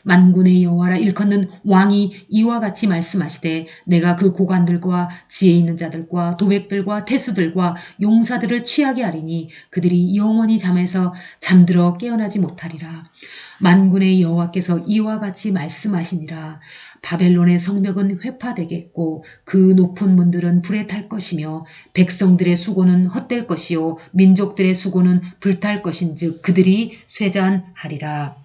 만군의 여호와라 일컫는 왕이 이와 같이 말씀하시되 내가 그 고관들과 지혜 있는 자들과 도백들과 태수들과 용사들을 취하게 하리니 그들이 영원히 잠에서 잠들어 깨어나지 못하리라. 만군의 여호와께서 이와 같이 말씀하시니라. 바벨론의 성벽은 회파되겠고 그 높은 문들은 불에 탈 것이며 백성들의 수고는 헛될 것이요 민족들의 수고는 불탈 것인즉 그들이 쇠잔하리라.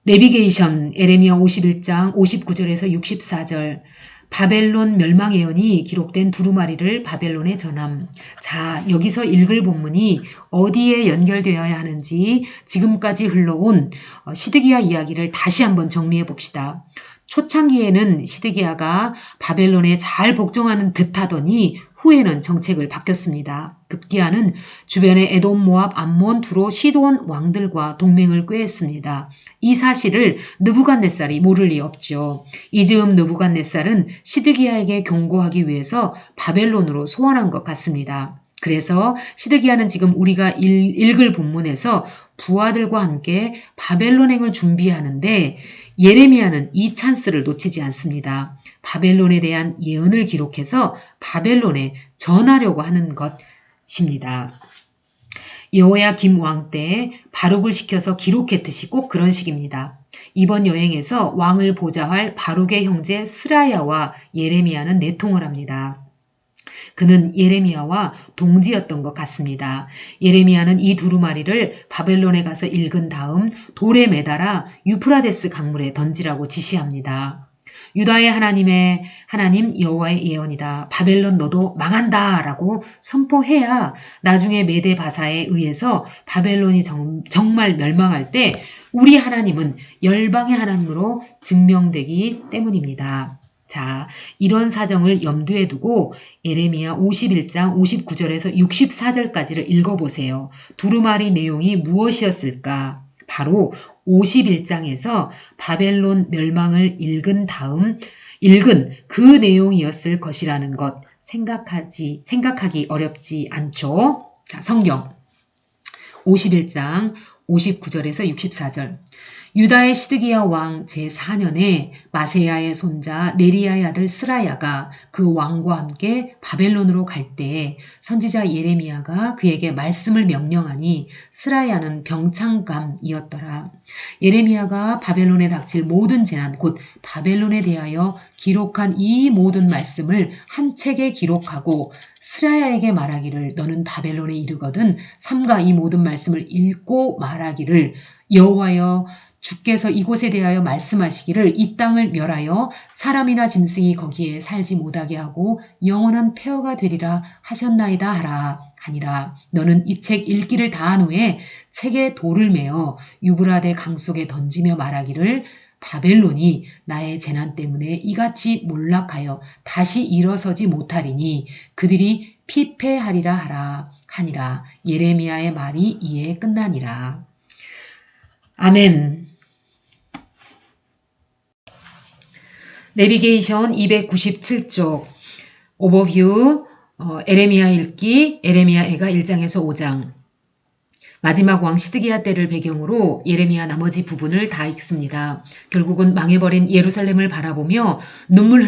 내비게이션 에레미야 51장 59절에서 64절 바벨론 멸망 예언이 기록된 두루마리를 바벨론에 전함. 자, 여기서 읽을 본문이 어디에 연결되어야 하는지 지금까지 흘러온 시드기야 이야기를 다시 한번 정리해 봅시다. 초창기에는 시드기야가 바벨론에 잘 복종하는 듯 하더니 후에는 정책을 바뀌었습니다. 급기야는 주변의 에돔, 모압, 암몬, 두로, 시돈 왕들과 동맹을 꾀했습니다. 이 사실을 느부갓네살이 모를 리 없죠. 이 즈음 느부갓네살은 시드기야에게 경고하기 위해서 바벨론으로 소환한 것 같습니다. 그래서 시드기야는 지금 우리가 읽을 본문에서 부하들과 함께 바벨론행을 준비하는데 예레미야는 이 찬스를 놓치지 않습니다. 바벨론에 대한 예언을 기록해서 바벨론에 전하려고 하는 것입니다. 여호야김 왕 때 바룩을 시켜서 기록했듯이 꼭 그런 식입니다. 이번 여행에서 왕을 보좌할 바룩의 형제 스라야와 예레미야는 내통을 합니다. 그는 예레미야와 동지였던 것 같습니다. 예레미야는 이 두루마리를 바벨론에 가서 읽은 다음 돌에 매달아 유프라데스 강물에 던지라고 지시합니다. 유다의 하나님 여호와의 예언이다. 바벨론 너도 망한다 라고 선포해야 나중에 메데 바사에 의해서 바벨론이 정말 멸망할 때 우리 하나님은 열방의 하나님으로 증명되기 때문입니다. 자, 이런 사정을 염두에 두고 예레미야 51장 59절에서 64절까지를 읽어보세요. 두루마리 내용이 무엇이었을까? 바로 51장에서 바벨론 멸망을 읽은 그 내용이었을 것이라는 것 생각하기 어렵지 않죠? 자, 성경 51장 59절에서 64절 유다의 시드기야 왕 제4년에 마세야의 손자 네리야의 아들 스라야가 그 왕과 함께 바벨론으로 갈 때에 선지자 예레미야가 그에게 말씀을 명령하니 스라야는 병창감이었더라. 예레미야가 바벨론에 닥칠 모든 재난 곧 바벨론에 대하여 기록한 이 모든 말씀을 한 책에 기록하고 스라야에게 말하기를 너는 바벨론에 이르거든 삼가 이 모든 말씀을 읽고 말하기를 여호와여 주께서 이곳에 대하여 말씀하시기를 이 땅을 멸하여 사람이나 짐승이 거기에 살지 못하게 하고 영원한 폐허가 되리라 하셨나이다 하라. 하니라. 너는 이 책 읽기를 다한 후에 책에 돌을 메어 유브라데 강 속에 던지며 말하기를 바벨론이 나의 재난 때문에 이같이 몰락하여 다시 일어서지 못하리니 그들이 피폐하리라 하라 하니라. 예레미야의 말이 이에 끝나니라. 아멘. 내비게이션 297쪽 오버뷰 에레미야 읽기 에레미야해가 1장에서 5장 마지막 왕 시드기야 때를 배경으로 예레미야 나머지 부분을 다 읽습니다. 결국은 망해버린 예루살렘을 바라보며 눈물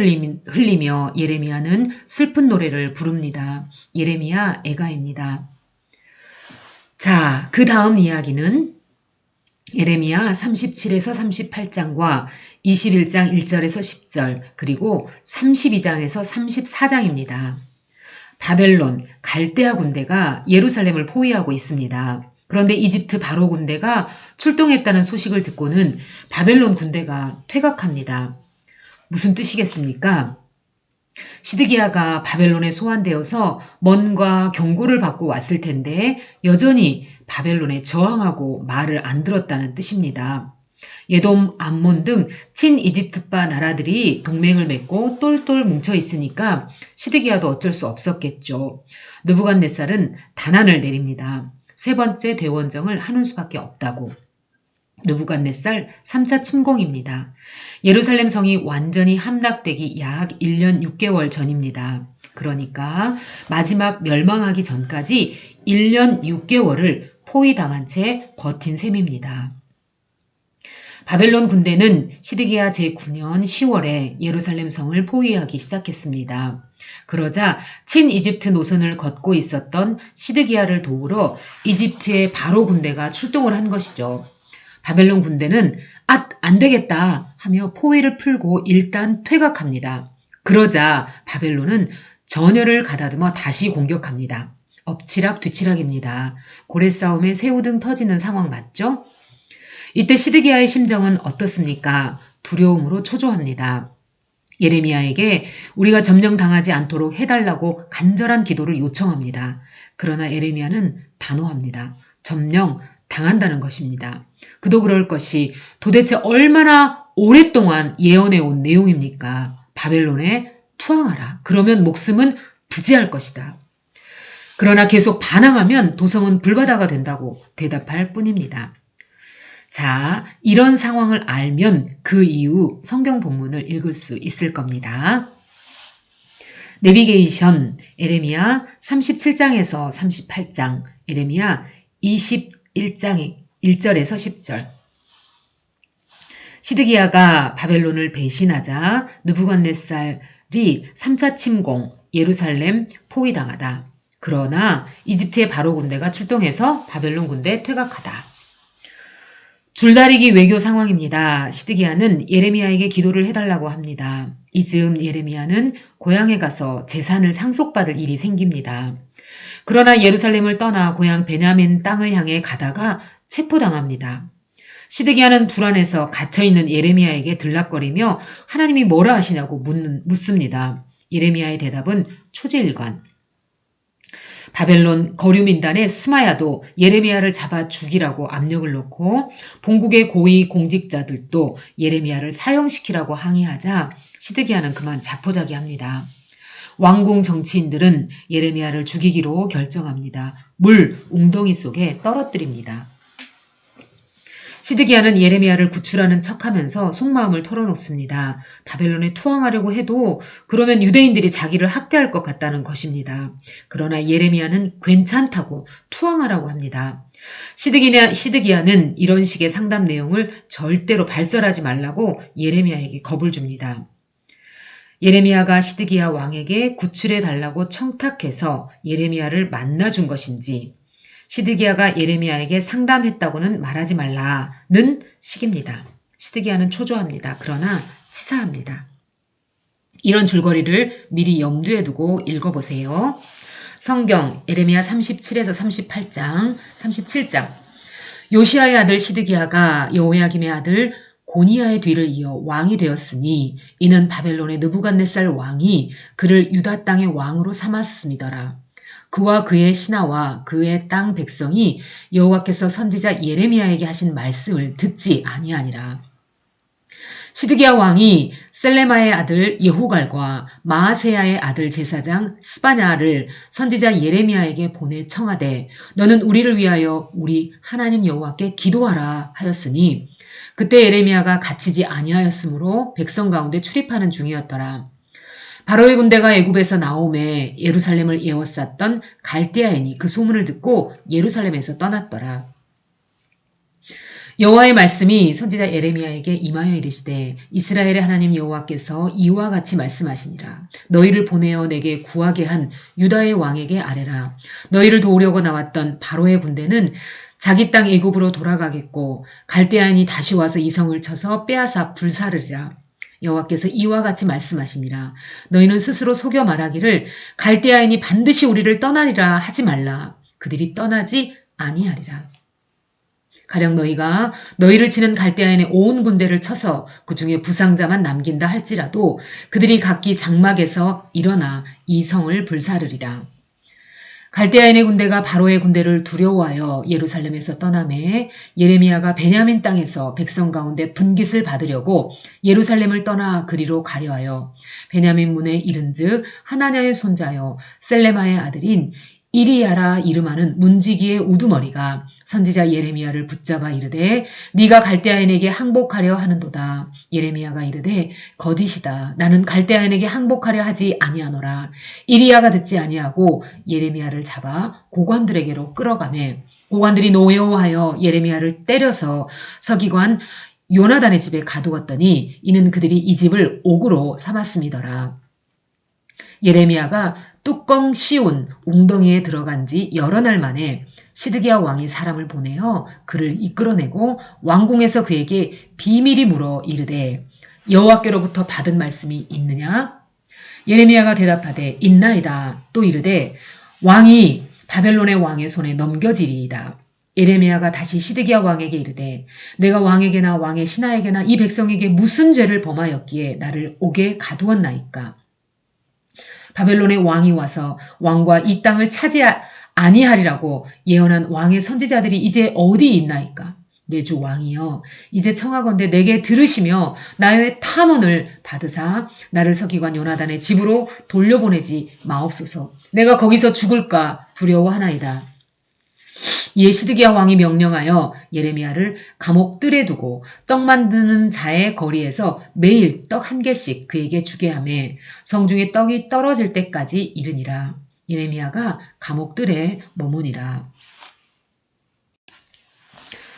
흘리며 예레미야는 슬픈 노래를 부릅니다. 예레미야 애가입니다. 자, 그 다음 이야기는 예레미야 37에서 38장과 21장 1절에서 10절 그리고 32장에서 34장입니다. 바벨론, 갈대아 군대가 예루살렘을 포위하고 있습니다. 그런데 이집트 바로 군대가 출동했다는 소식을 듣고는 바벨론 군대가 퇴각합니다. 무슨 뜻이겠습니까? 시드기야가 바벨론에 소환되어서 뭔가 경고를 받고 왔을 텐데 여전히 바벨론에 저항하고 말을 안 들었다는 뜻입니다. 예돔, 암몬 등 친이집트파 나라들이 동맹을 맺고 똘똘 뭉쳐 있으니까 시드기야도 어쩔 수 없었겠죠. 느부갓네살은 단안을 내립니다. 세 번째 대원정을 하는 수밖에 없다고. 느부갓네살 3차 침공입니다. 예루살렘 성이 완전히 함락되기 약 1년 6개월 전입니다. 그러니까 마지막 멸망하기 전까지 1년 6개월을 포위당한 채 버틴 셈입니다. 바벨론 군대는 시드기야 제9년 10월에 예루살렘 성을 포위하기 시작했습니다. 그러자 친이집트 노선을 걷고 있었던 시드기야를 도우러 이집트의 바로 군대가 출동을 한 것이죠. 바벨론 군대는 안 되겠다 하며 포위를 풀고 일단 퇴각합니다. 그러자 바벨론은 전열을 가다듬어 다시 공격합니다. 엎치락 뒤치락입니다. 고래싸움에 새우등 터지는 상황 맞죠? 이때 시드기야의 심정은 어떻습니까? 두려움으로 초조합니다. 예레미야에게 우리가 점령당하지 않도록 해달라고 간절한 기도를 요청합니다. 그러나 예레미야는 단호합니다. 점령 당한다는 것입니다. 그도 그럴 것이 도대체 얼마나 오랫동안 예언해온 내용입니까? 바벨론에 투항하라. 그러면 목숨은 부지할 것이다. 그러나 계속 반항하면 도성은 불바다가 된다고 대답할 뿐입니다. 자, 이런 상황을 알면 그 이후 성경 본문을 읽을 수 있을 겁니다. 내비게이션 에레미야 37장에서 38장, 에레미야 21장 1절에서 10절. 시드기야가 바벨론을 배신하자 느부갓네살이 3차 침공, 예루살렘 포위당하다. 그러나 이집트의 바로 군대가 출동해서 바벨론 군대 퇴각하다. 줄다리기 외교 상황입니다. 시드기야는 예레미야에게 기도를 해달라고 합니다. 이 즈음 예레미야는 고향에 가서 재산을 상속받을 일이 생깁니다. 그러나 예루살렘을 떠나 고향 베냐민 땅을 향해 가다가 체포당합니다. 시드기야는 불안해서 갇혀있는 예레미야에게 들락거리며 하나님이 뭐라 하시냐고 묻습니다. 예레미야의 대답은 초지일관. 바벨론 거류민단의 스마야도 예레미야를 잡아 죽이라고 압력을 넣고 본국의 고위 공직자들도 예레미야를 사형시키라고 항의하자 시드기야는 그만 자포자기합니다. 왕궁 정치인들은 예레미야를 죽이기로 결정합니다. 물 웅덩이 속에 떨어뜨립니다. 시드기야는 예레미야를 구출하는 척하면서 속마음을 털어놓습니다. 바벨론에 투항하려고 해도 그러면 유대인들이 자기를 학대할 것 같다는 것입니다. 그러나 예레미야는 괜찮다고 투항하라고 합니다. 시드기야는 이런 식의 상담 내용을 절대로 발설하지 말라고 예레미야에게 겁을 줍니다. 예레미야가 시드기야 왕에게 구출해달라고 청탁해서 예레미야를 만나준 것인지 시드기야가 예레미야에게 상담했다고는 말하지 말라는 식입니다. 시드기야는 초조합니다. 그러나 치사합니다. 이런 줄거리를 미리 염두에 두고 읽어보세요. 성경 예레미야 37에서 38장, 37장 요시야의 아들 시드기야가 여호야김의 아들 고니야의 뒤를 이어 왕이 되었으니 이는 바벨론의 느부갓네살 왕이 그를 유다 땅의 왕으로 삼았음이더라. 그와 그의 신하와 그의 땅 백성이 여호와께서 선지자 예레미야에게 하신 말씀을 듣지 아니하니라. 시드기야 왕이 셀레마의 아들 예후갈과 마아세야의 아들 제사장 스바냐를 선지자 예레미야에게 보내 청하되 너는 우리를 위하여 우리 하나님 여호와께 기도하라 하였으니 그때 예레미야가 갇히지 아니하였으므로 백성 가운데 출입하는 중이었더라. 바로의 군대가 애굽에서 나오매 예루살렘을 에워쌌던 갈대아인이 그 소문을 듣고 예루살렘에서 떠났더라. 여호와의 말씀이 선지자 예레미야에게 임하여 이르시되 이스라엘의 하나님 여호와께서 이와 같이 말씀하시니라. 너희를 보내어 내게 구하게 한 유다의 왕에게 아뢰라. 너희를 도우려고 나왔던 바로의 군대는 자기 땅 애굽으로 돌아가겠고 갈대아인이 다시 와서 이 성을 쳐서 빼앗아 불사르리라. 여호와께서 이와 같이 말씀하시니라. 너희는 스스로 속여 말하기를 갈대아인이 반드시 우리를 떠나리라 하지 말라. 그들이 떠나지 아니하리라. 가령 너희가 너희를 치는 갈대아인의 온 군대를 쳐서 그 중에 부상자만 남긴다 할지라도 그들이 각기 장막에서 일어나 이 성을 불사르리라. 갈대아인의 군대가 바로의 군대를 두려워하여 예루살렘에서 떠나매 예레미야가 베냐민 땅에서 백성 가운데 분깃을 받으려고 예루살렘을 떠나 그리로 가려 하여 베냐민 문에 이른즉 하나냐의 손자여 셀레마의 아들인 이리야라 이름하는 문지기의 우두머리가 선지자 예레미야를 붙잡아 이르되 네가 갈대아인에게 항복하려 하는도다. 예레미야가 이르되 거짓이다. 나는 갈대아인에게 항복하려 하지 아니하노라. 이리야가 듣지 아니하고 예레미야를 잡아 고관들에게로 끌어가매 고관들이 노여워하여 예레미야를 때려서 서기관 요나단의 집에 가두었더니 이는 그들이 이 집을 옥으로 삼았음이더라. 예레미야가 뚜껑 씌운 웅덩이에 들어간 지 여러 날 만에 시드기야 왕이 사람을 보내어 그를 이끌어내고 왕궁에서 그에게 비밀이 물어 이르되 여호와께로부터 받은 말씀이 있느냐? 예레미야가 대답하되 있나이다. 또 이르되 왕이 바벨론의 왕의 손에 넘겨지리이다. 예레미야가 다시 시드기야 왕에게 이르되 내가 왕에게나 왕의 신하에게나 이 백성에게 무슨 죄를 범하였기에 나를 옥에 가두었나이까? 바벨론의 왕이 와서 왕과 이 땅을 아니하리라고 예언한 왕의 선지자들이 이제 어디 있나이까? 내 주 왕이여 이제 청하건대 내게 들으시며 나의 탄원을 받으사 나를 서기관 요나단의 집으로 돌려보내지 마옵소서. 내가 거기서 죽을까 두려워하나이다. 이에 시드기야 왕이 명령하여 예레미야를 감옥 뜰에 두고 떡 만드는 자의 거리에서 매일 떡 한 개씩 그에게 주게 하매 성중에 떡이 떨어질 때까지 이르니라. 예레미야가 감옥 뜰에 머무니라.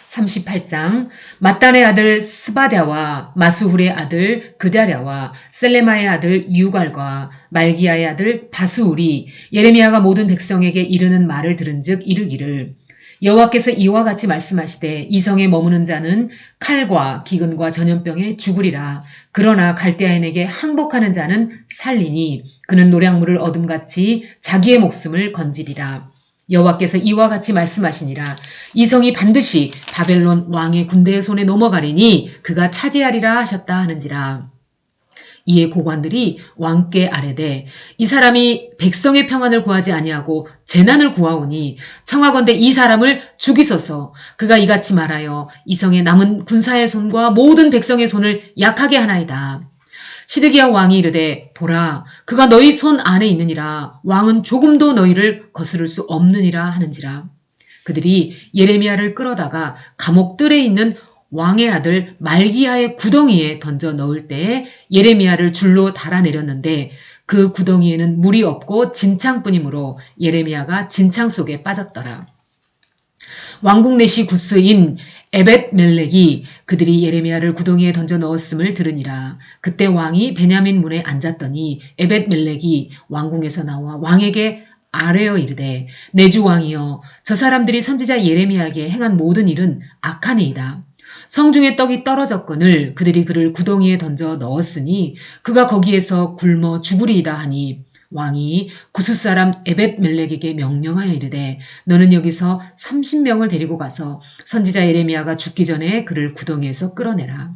38장 mattan의 아들 스바랴와 마스훌의 아들 그다랴와 셀레마의 아들 유갈과 말기야의 아들 바스훌이 예레미야가 모든 백성에게 이르는 말을 들은즉 이르기를 여호와께서 이와 같이 말씀하시되 이 성에 머무는 자는 칼과 기근과 전염병에 죽으리라. 그러나 갈대아인에게 항복하는 자는 살리니 그는 노량물을 얻음같이 자기의 목숨을 건지리라. 여호와께서 이와 같이 말씀하시니라. 이 성이 반드시 바벨론 왕의 군대의 손에 넘어가리니 그가 차지하리라 하셨다 하는지라. 이에 고관들이 왕께 아뢰되 이 사람이 백성의 평안을 구하지 아니하고 재난을 구하오니 청하건대 이 사람을 죽이소서. 그가 이같이 말하여 이 성에 남은 군사의 손과 모든 백성의 손을 약하게 하나이다. 시드기야 왕이 이르되 보라 그가 너희 손 안에 있느니라. 왕은 조금도 너희를 거스를 수 없느니라 하는지라. 그들이 예레미야를 끌어다가 감옥 뜰에 있는 왕의 아들 말기야의 구덩이에 던져 넣을 때에 예레미야를 줄로 달아내렸는데 그 구덩이에는 물이 없고 진창뿐이므로 예레미야가 진창 속에 빠졌더라. 왕궁 내시 구스인 에벳멜렉이 그들이 예레미야를 구덩이에 던져 넣었음을 들으니라. 그때 왕이 베냐민 문에 앉았더니 에벳멜렉이 왕궁에서 나와 왕에게 아뢰어 이르되 내 주 왕이여 저 사람들이 선지자 예레미야에게 행한 모든 일은 악하니이다. 성중에 떡이 떨어졌거늘 그들이 그를 구덩이에 던져 넣었으니 그가 거기에서 굶어 죽으리이다 하니 왕이 구스 사람 에벳멜렉에게 명령하여 이르되 너는 여기서 30명을 데리고 가서 선지자 예레미야가 죽기 전에 그를 구덩이에서 끌어내라.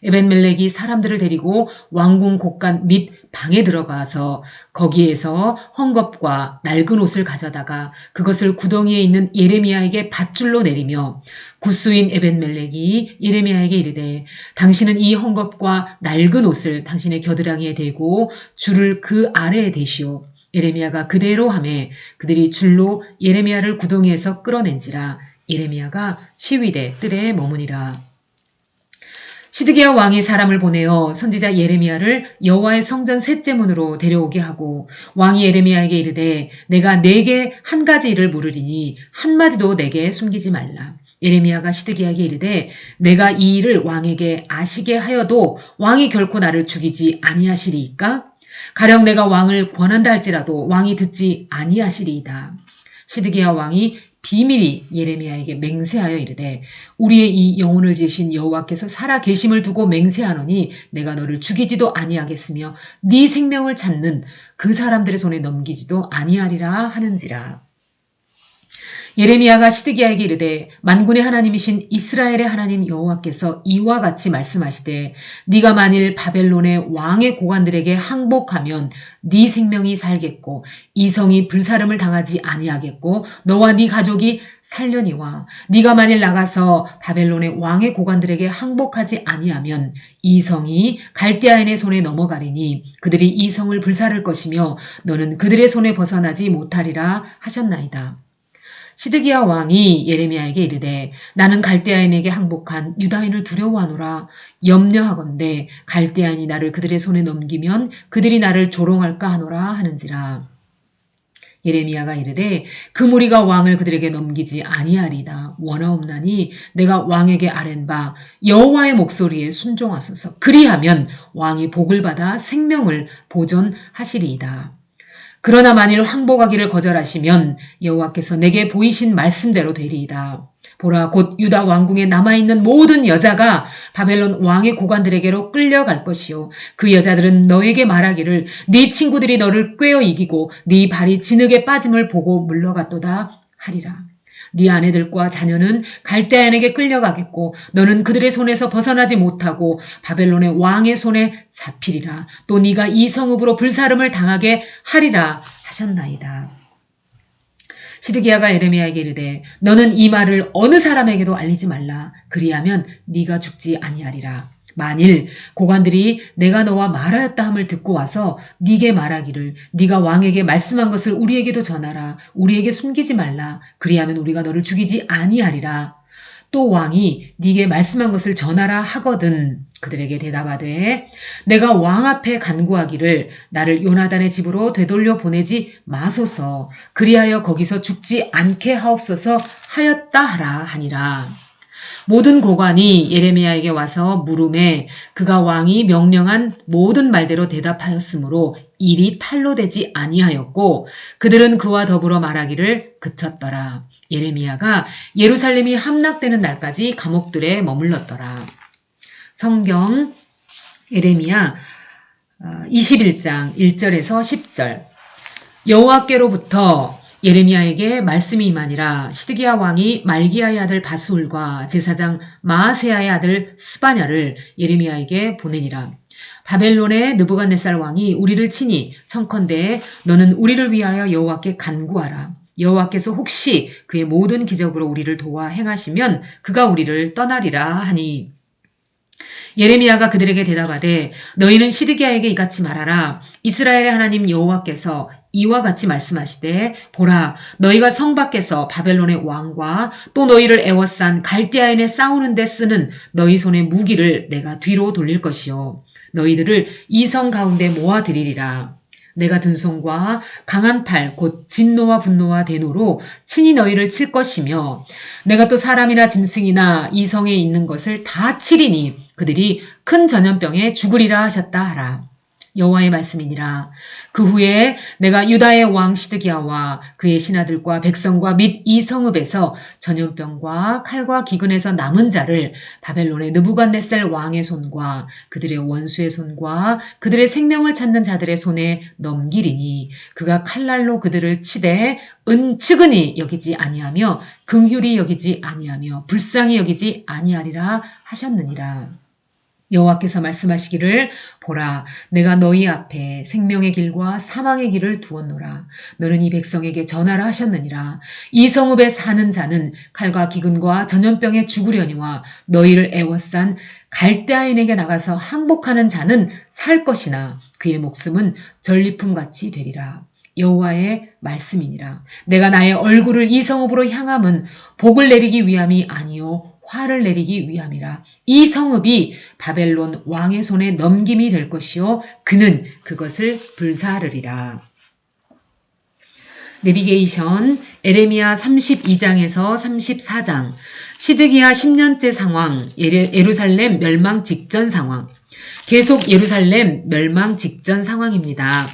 에벳멜렉이 사람들을 데리고 왕궁 곳간 및 방에 들어가서 거기에서 헝겊과 낡은 옷을 가져다가 그것을 구덩이에 있는 예레미야에게 밧줄로 내리며 구스인 에벤멜렉이 예레미야에게 이르되 당신은 이 헝겊과 낡은 옷을 당신의 겨드랑이에 대고 줄을 그 아래에 대시오. 예레미야가 그대로 하매 그들이 줄로 예레미야를 구덩이에서 끌어낸지라. 예레미야가 시위대 뜰에 머무니라. 시드기야 왕이 사람을 보내어 선지자 예레미야를 여호와의 성전 셋째 문으로 데려오게 하고 왕이 예레미야에게 이르되 내가 네게 한 가지 일을 물으리니 한마디도 내게 숨기지 말라. 예레미야가 시드기야에게 이르되 내가 이 일을 왕에게 아시게 하여도 왕이 결코 나를 죽이지 아니하시리이까? 가령 내가 왕을 권한다 할지라도 왕이 듣지 아니하시리이다. 시드기야 왕이 비밀이 예레미야에게 맹세하여 이르되 우리의 이 영혼을 지으신 여호와께서 살아 계심을 두고 맹세하노니 내가 너를 죽이지도 아니하겠으며 네 생명을 찾는 그 사람들의 손에 넘기지도 아니하리라 하는지라. 예레미야가 시드기야에게 이르되 만군의 하나님이신 이스라엘의 하나님 여호와께서 이와 같이 말씀하시되 네가 만일 바벨론의 왕의 고관들에게 항복하면 네 생명이 살겠고 이 성이 불사름을 당하지 아니하겠고 너와 네 가족이 살려니와 네가 만일 나가서 바벨론의 왕의 고관들에게 항복하지 아니하면 이 성이 갈대아인의 손에 넘어가리니 그들이 이 성을 불사를 것이며 너는 그들의 손에 벗어나지 못하리라 하셨나이다. 시드기야 왕이 예레미야에게 이르되 나는 갈대아인에게 항복한 유다인을 두려워하노라. 염려하건대 갈대아인이 나를 그들의 손에 넘기면 그들이 나를 조롱할까 하노라 하는지라. 예레미야가 이르되 그 무리가 왕을 그들에게 넘기지 아니하리다. 원하옵나니 내가 왕에게 아랜 바 여호와의 목소리에 순종하소서. 그리하면 왕이 복을 받아 생명을 보존하시리이다. 그러나 만일 항복하기를 거절하시면 여호와께서 내게 보이신 말씀대로 되리이다. 보라 곧 유다 왕궁에 남아있는 모든 여자가 바벨론 왕의 고관들에게로 끌려갈 것이요 그 여자들은 너에게 말하기를 네 친구들이 너를 꿰어 이기고 네 발이 진흙에 빠짐을 보고 물러갔도다 하리라. 네 아내들과 자녀는 갈대아인에게 끌려가겠고 너는 그들의 손에서 벗어나지 못하고 바벨론의 왕의 손에 잡히리라. 또 네가 이 성읍으로 불사름을 당하게 하리라 하셨나이다. 시드기야가 예레미야에게 이르되 너는 이 말을 어느 사람에게도 알리지 말라. 그리하면 네가 죽지 아니하리라. 만일 고관들이 내가 너와 말하였다 함을 듣고 와서 네게 말하기를 네가 왕에게 말씀한 것을 우리에게도 전하라. 우리에게 숨기지 말라. 그리하면 우리가 너를 죽이지 아니하리라. 또 왕이 네게 말씀한 것을 전하라 하거든 그들에게 대답하되 내가 왕 앞에 간구하기를 나를 요나단의 집으로 되돌려 보내지 마소서. 그리하여 거기서 죽지 않게 하옵소서 하였다 하라 하니라. 모든 고관이 예레미야에게 와서 물음에 그가 왕이 명령한 모든 말대로 대답하였으므로 일이 탈로 되지 아니하였고 그들은 그와 더불어 말하기를 그쳤더라. 예레미야가 예루살렘이 함락되는 날까지 감옥들에 머물렀더라. 성경 예레미야 21장 1절에서 10절. 여호와께로부터 예레미야에게 말씀이 임하니라. 시드기야 왕이 말기야의 아들 바스울과 제사장 마아세야의 아들 스바냐를 예레미야에게 보내니라. 바벨론의 느부갓네살 왕이 우리를 치니 청컨대 너는 우리를 위하여 여호와께 간구하라. 여호와께서 혹시 그의 모든 기적으로 우리를 도와 행하시면 그가 우리를 떠나리라 하니 예레미야가 그들에게 대답하되 너희는 시드기야에게 이같이 말하라. 이스라엘의 하나님 여호와께서 이와 같이 말씀하시되 보라 너희가 성 밖에서 바벨론의 왕과 또 너희를 애워싼 갈대아인에 싸우는 데 쓰는 너희 손의 무기를 내가 뒤로 돌릴 것이요 너희들을 이 성 가운데 모아들이리라. 내가 든 손과 강한 팔 곧 진노와 분노와 대노로 친히 너희를 칠 것이며 내가 또 사람이나 짐승이나 이 성에 있는 것을 다 치리니 그들이 큰 전염병에 죽으리라 하셨다 하라. 여호와의 말씀이니라. 그 후에 내가 유다의 왕 시드기야와 그의 신하들과 백성과 및 이 성읍에서 전염병과 칼과 기근에서 남은 자를 바벨론의 느부갓네살 왕의 손과 그들의 원수의 손과 그들의 생명을 찾는 자들의 손에 넘기리니 그가 칼날로 그들을 치되 측은히 여기지 아니하며 긍휼히 여기지 아니하며 불쌍히 여기지 아니하리라 하셨느니라. 여호와께서 말씀하시기를 보라 내가 너희 앞에 생명의 길과 사망의 길을 두었노라. 너는 이 백성에게 전하라 하셨느니라. 이 성읍에 사는 자는 칼과 기근과 전염병에 죽으려니와 너희를 애워싼 갈대아인에게 나가서 항복하는 자는 살 것이나 그의 목숨은 전리품같이 되리라. 여호와의 말씀이니라. 내가 나의 얼굴을 이 성읍으로 향함은 복을 내리기 위함이 아니요 화를 내리기 위함이라. 이 성읍이 바벨론 왕의 손에 넘김이 될 것이요 그는 그것을 불사르리라. 내비게이션 에레미야 32장에서 34장 시드기야 10년째 상황 예루살렘 멸망 직전 상황 계속 예루살렘 멸망 직전 상황입니다.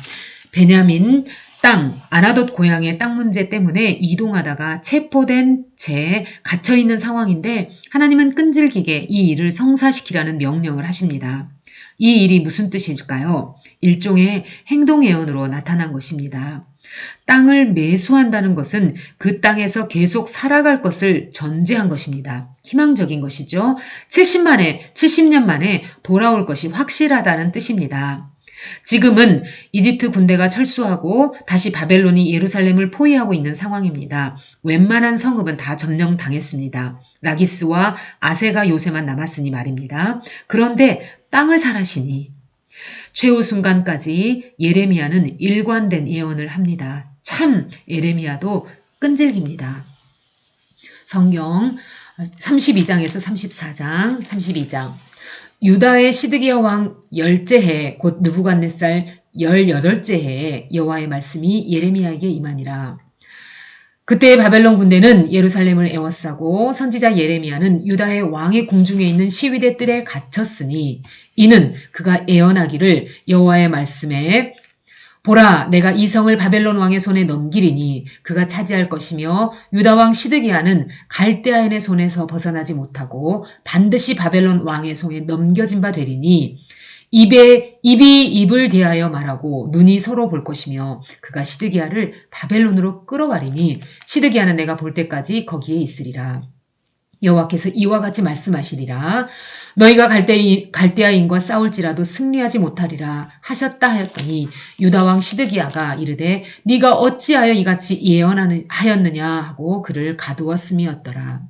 베냐민 땅, 아나돗 고향의 땅 문제 때문에 이동하다가 체포된 채 갇혀있는 상황인데 하나님은 끈질기게 이 일을 성사시키라는 명령을 하십니다. 이 일이 무슨 뜻일까요? 일종의 행동예언으로 나타난 것입니다. 땅을 매수한다는 것은 그 땅에서 계속 살아갈 것을 전제한 것입니다. 희망적인 것이죠. 70년 만에 돌아올 것이 확실하다는 뜻입니다. 지금은 이집트 군대가 철수하고 다시 바벨론이 예루살렘을 포위하고 있는 상황입니다. 웬만한 성읍은 다 점령당했습니다. 라기스와 아세가 요새만 남았으니 말입니다. 그런데 땅을 사라시니 최후 순간까지 예레미야는 일관된 예언을 합니다. 참 예레미야도 끈질깁니다. 성경 32장에서 34장 32장 유다의 시드기야 왕 10째 해 곧 느부갓네살 18째 해에 여호와의 말씀이 예레미야에게 임하니라. 그때 바벨론 군대는 예루살렘을 에워싸고 선지자 예레미야는 유다의 왕의 궁중에 있는 시위대 뜰에 갇혔으니 이는 그가 예언하기를 여호와의 말씀에 보라 내가 이 성을 바벨론 왕의 손에 넘기리니 그가 차지할 것이며 유다 왕 시드기야는 갈대아인의 손에서 벗어나지 못하고 반드시 바벨론 왕의 손에 넘겨진 바 되리니 입이 입을 대하여 말하고 눈이 서로 볼 것이며 그가 시드기야를 바벨론으로 끌어가리니 시드기야는 내가 볼 때까지 거기에 있으리라. 여호와께서 이와 같이 말씀하시리라. 너희가 갈대아인과 싸울지라도 승리하지 못하리라 하셨다 하였더니 유다 왕 시드기야가 이르되 네가 어찌하여 이같이 예언하였느냐 하고 그를 가두었음이었더라.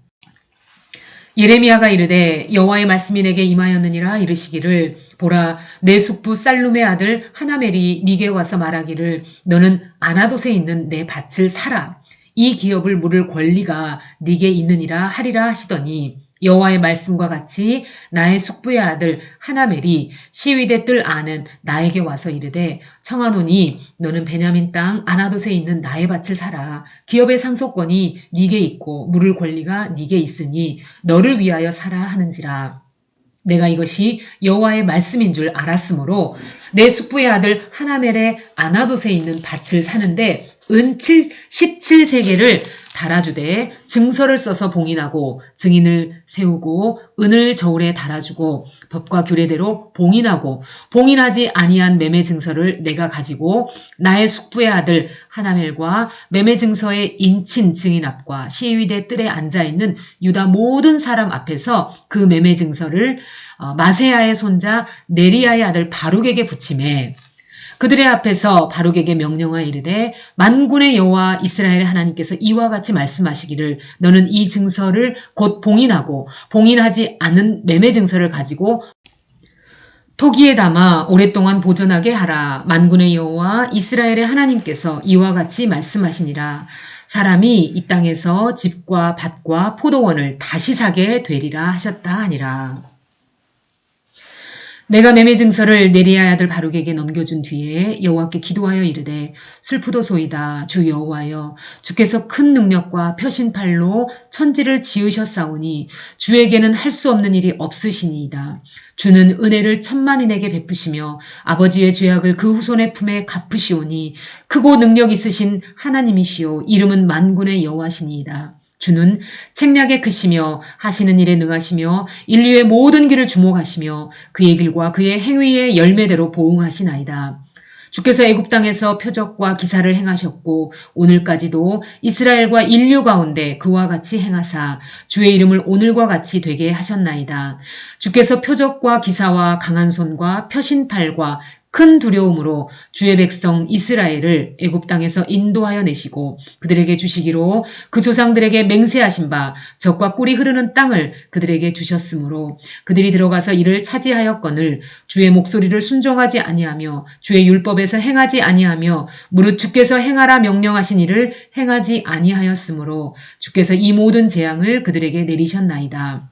예레미야가 이르되 여호와의 말씀이 내게 임하였느니라 이르시기를 보라 내 숙부 살룸의 아들 하나멜이 네게 와서 말하기를 너는 아나돗에 있는 내 밭을 사라. 이 기업을 물을 권리가 네게 있느니라 하리라 하시더니 여호와의 말씀과 같이 나의 숙부의 아들 하나멜이 시위대 뜰 안은 나에게 와서 이르되 청하노니 너는 베냐민 땅 아나돗에 있는 나의 밭을 사라. 기업의 상속권이 네게 있고 물을 권리가 네게 있으니 너를 위하여 사라 하는지라. 내가 이것이 여호와의 말씀인 줄 알았으므로 내 숙부의 아들 하나멜의 아나돗에 있는 밭을 사는데 은 17세겔을 달아주되 증서를 써서 봉인하고 증인을 세우고 은을 저울에 달아주고 법과 규례대로 봉인하고 봉인하지 아니한 매매 증서를 내가 가지고 나의 숙부의 아들 하나멜과 매매 증서의 인친 증인 앞과 시위대 뜰에 앉아있는 유다 모든 사람 앞에서 그 매매 증서를 마세야의 손자 네리야의 아들 바룩에게 붙이매 그들의 앞에서 바룩에게 명령하여 이르되 만군의 여호와 이스라엘의 하나님께서 이와 같이 말씀하시기를 너는 이 증서를 곧 봉인하고 봉인하지 않은 매매 증서를 가지고 토기에 담아 오랫동안 보존하게 하라. 만군의 여호와 이스라엘의 하나님께서 이와 같이 말씀하시니라. 사람이 이 땅에서 집과 밭과 포도원을 다시 사게 되리라 하셨다 하니라. 내가 매매 증서를 네리야의 아들 바룩에게 넘겨준 뒤에 여호와께 기도하여 이르되 슬프도소이다. 주 여호와여 주께서 큰 능력과 펴신팔로 천지를 지으셨사오니 주에게는 할 수 없는 일이 없으시니이다. 주는 은혜를 천만인에게 베푸시며 아버지의 죄악을 그 후손의 품에 갚으시오니 크고 능력 있으신 하나님이시오 이름은 만군의 여호와시니이다. 주는 책략에 크시며 하시는 일에 능하시며 인류의 모든 길을 주목하시며 그의 길과 그의 행위의 열매대로 보응하시나이다. 주께서 애굽 땅에서 표적과 기사를 행하셨고 오늘까지도 이스라엘과 인류 가운데 그와 같이 행하사 주의 이름을 오늘과 같이 되게 하셨나이다. 주께서 표적과 기사와 강한 손과 펴신 팔과 큰 두려움으로 주의 백성 이스라엘을 애굽 땅에서 인도하여 내시고 그들에게 주시기로 그 조상들에게 맹세하신 바 젖과 꿀이 흐르는 땅을 그들에게 주셨으므로 그들이 들어가서 이를 차지하였거늘 주의 목소리를 순종하지 아니하며 주의 율법에서 행하지 아니하며 무릇 주께서 행하라 명령하신 일을 행하지 아니하였으므로 주께서 이 모든 재앙을 그들에게 내리셨나이다.